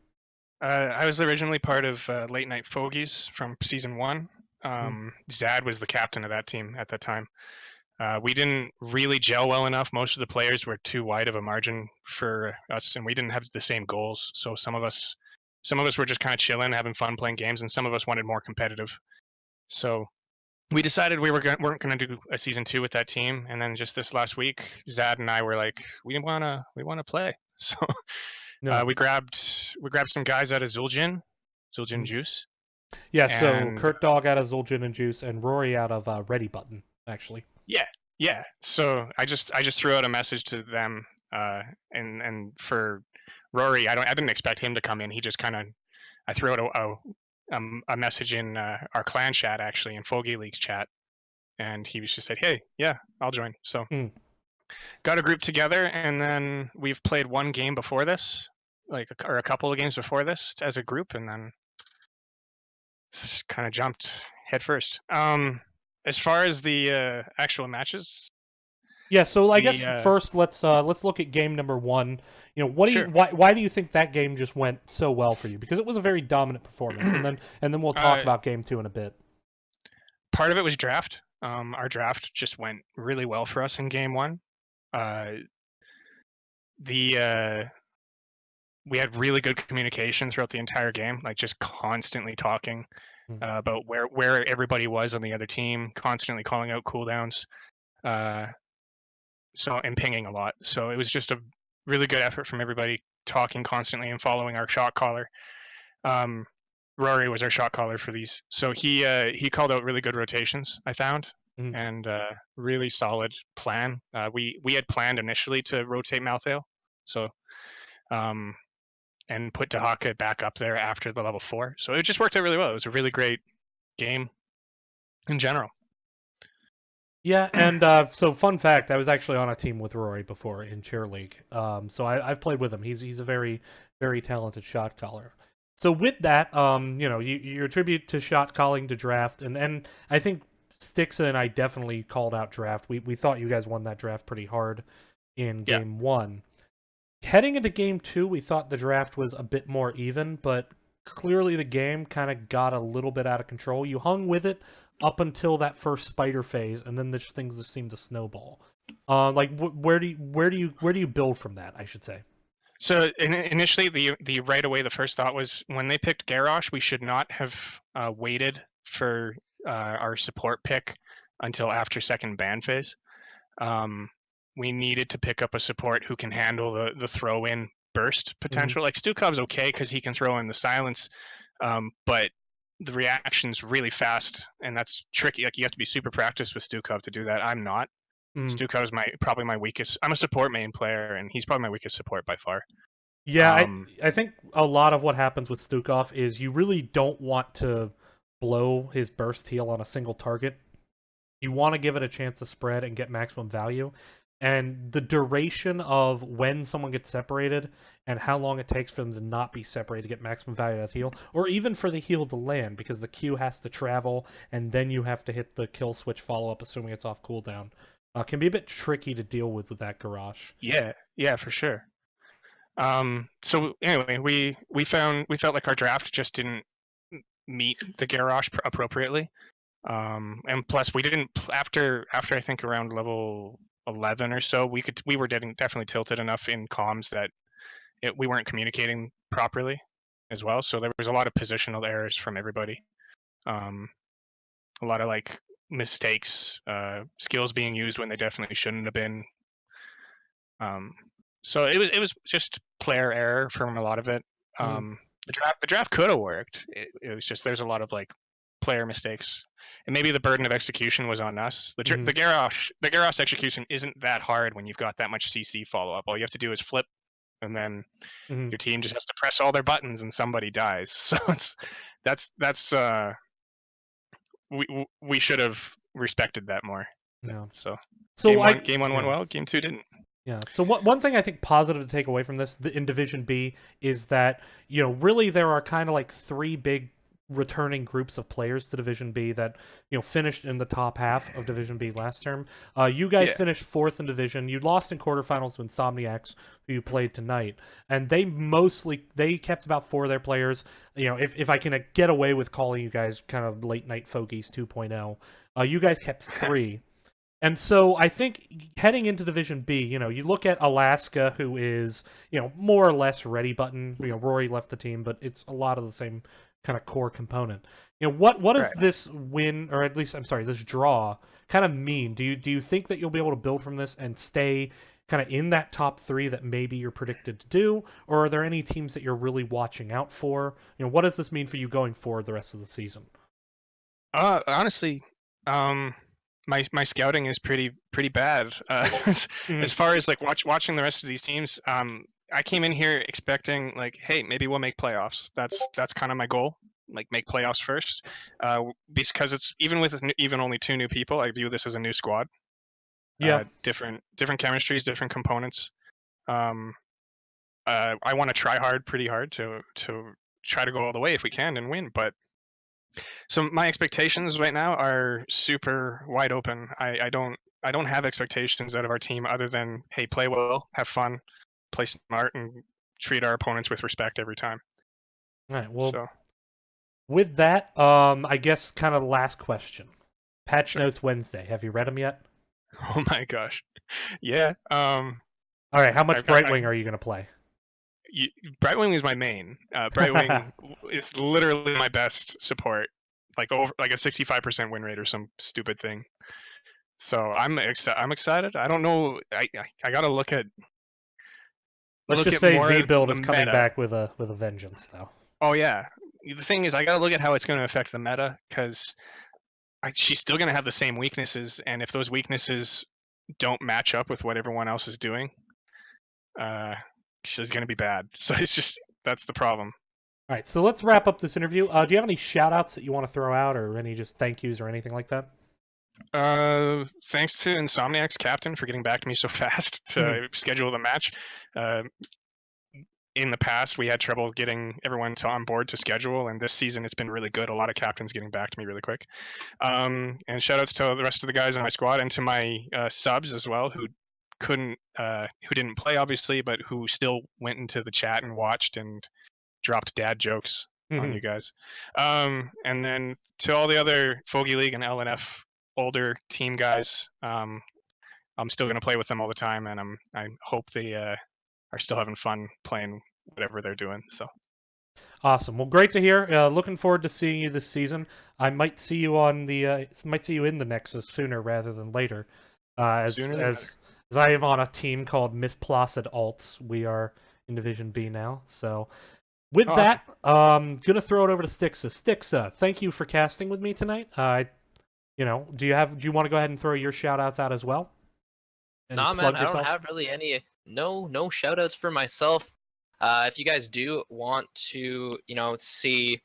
I was originally part of Late Night Fogies from season 1. Zad was the captain of that team at that time. We didn't really gel well enough. Most of the players were too wide of a margin for us, and we didn't have the same goals. So some of us were just kind of chilling, having fun playing games, and some of us wanted more competitive. So we decided we weren't going to do a season 2 with that team, and then just this last week, Zad and I were like, we want to play. So we grabbed some guys out of Zul'jin Juice. Yeah, so Kurt Dog out of Zul'jin and Juice, and Rory out of Ready Button, actually. Yeah. So I just threw out a message to them, and for Rory, I didn't expect him to come in. He just I threw out a message in our clan chat, actually, in Fogey League's chat, and he just said, "Hey, yeah, I'll join." So got a group together, and then we've played one game before this, or a couple of games before this as a group, and then kind of jumped head first. As far as the actual matches, yeah. So I guess first let's look at game number 1. Why do you think that game just went so well for you? Because it was a very dominant performance, and then we'll talk about game 2 in a bit. Part of it was draft. Our draft just went really well for us in game 1. We had really good communication throughout the entire game, like just constantly talking about where everybody was on the other team, constantly calling out cooldowns, and pinging a lot. So it was just a really good effort from everybody, talking constantly and following our shot caller. Rory was our shot caller for these, so he called out really good rotations, I found, and really solid plan. We had planned initially to rotate Malthael, so and put Dahaka back up there after the level 4. So it just worked out really well. It was a really great game in general. Yeah, and so fun fact, I was actually on a team with Rory before in Cheer League. So I've played with him. He's a very, very talented shot caller. So with that, you attribute to shot calling to draft, and I think Stixa and I definitely called out draft. We thought you guys won that draft pretty hard in game 1. Heading into game 2, we thought the draft was a bit more even, but clearly the game kind of got a little bit out of control. You hung with it up until that first spider phase, and then things just seemed to snowball. Where do you build from that, I should say? So initially, the right away, the first thought was when they picked Garrosh, we should not have waited for our support pick until after second ban phase. We needed to pick up a support who can handle the throw-in burst potential. Like Stukov's okay because he can throw in the silence, but the reaction's really fast, and that's tricky. Like you have to be super practiced with Stukov to do that. I'm not. Stukov's probably my weakest. I'm a support main player, and he's probably my weakest support by far. Yeah, I think a lot of what happens with Stukov is you really don't want to blow his burst heal on a single target. You want to give it a chance to spread and get maximum value. And the duration of when someone gets separated and how long it takes for them to not be separated to get maximum value out of the heal, or even for the heal to land, because the Q has to travel and then you have to hit the kill switch follow-up assuming it's off cooldown, can be a bit tricky to deal with that Garrosh. Yeah, for sure. So anyway, we felt like our draft just didn't meet the Garrosh appropriately. And plus we didn't, after I think around level 11 or so, we were definitely tilted enough in comms that we weren't communicating properly as well. So there was a lot of positional errors from everybody. A lot of mistakes, skills being used when they definitely shouldn't have been. So it was just player error from a lot of it. The draft could have worked. It was just there's a lot of player mistakes, and maybe the burden of execution was on us. The Mhm. the Garrosh execution isn't that hard when you've got that much CC follow up. All you have to do is flip, and then Mhm. your team just has to press all their buttons, and somebody dies. So that's we should have respected that more. Yeah. So So game one went yeah. well, game two didn't. Yeah. So one thing I think positive to take away from this in Division B is that, really there are kind of like three big returning groups of players to Division B that, finished in the top half of Division B last term. You guys Yeah. finished fourth in division. You lost in quarterfinals to INSOMNIACS, who you played tonight, and they kept about four of their players. If I can get away with calling you guys kind of late night fogies 2.0, you guys kept three. And so I think heading into Division B, you look at Alaska, who is, more or less ready button. Rory left the team, but it's a lot of the same kind of core component. What does Right. this win, or at least, I'm sorry, this draw kind of mean? Do you think that you'll be able to build from this and stay kind of in that top three that maybe you're predicted to do, or are there any teams that you're really watching out for? What does this mean for you going forward the rest of the season? Honestly, my scouting is pretty bad. As far as like watching the rest of these teams, I came in here expecting like, hey, maybe we'll make playoffs. That's kind of my goal, like make playoffs first. Because it's even with even only two new people, I view this as a new squad. Yeah. Different chemistries, different components. I want to try pretty hard to try to go all the way if we can and win, but. So my expectations right now are super wide open. I don't have expectations out of our team other than, hey, play well, have fun, play smart, and treat our opponents with respect every time. All right. Well, So with that, I guess kind of last question. Patch Sure. Notes Wednesday. Have you read them yet? oh my gosh, yeah. All right. How much I've- Brightwing are you going to play? Brightwing is my main. Brightwing is literally my best support, like over like a 65% win rate or some stupid thing. So I'm excited. I don't know. I gotta look at. Let's just say more Z of build the is coming meta. back with a vengeance, though. Oh yeah. The thing is, I gotta look at how it's going to affect the meta because she's still going to have the same weaknesses, and if those weaknesses don't match up with what everyone else is doing, she's going to be bad. So that's the problem. All right, so let's wrap up this interview. Do you have any shout-outs that you want to throw out, or any just thank yous or anything like that? Thanks to Insomniac's captain for getting back to me so fast to schedule the match. In the past, we had trouble getting everyone on board to schedule, and this season it's been really good. A lot of captains getting back to me really quick. And shout outs to the rest of the guys on my squad and to my subs as well, who didn't play obviously, but who still went into the chat and watched and dropped dad jokes on you guys. And then to all the other Fogey League and LNF older team guys, I'm still going to play with them all the time, and I hope they are still having fun playing whatever they're doing. So Awesome. Well, great to hear. Looking forward to seeing you this season. I might see you in the Nexus sooner rather than later. As I am on a team called Misplacid Alts. We are in Division B now. So with that, gonna throw it over to Stixa. Stixa, thank you for casting with me tonight. Do you want to go ahead and throw your shout outs out as well? Nah, man, I don't have really any no shout outs for myself. If you guys do want to, see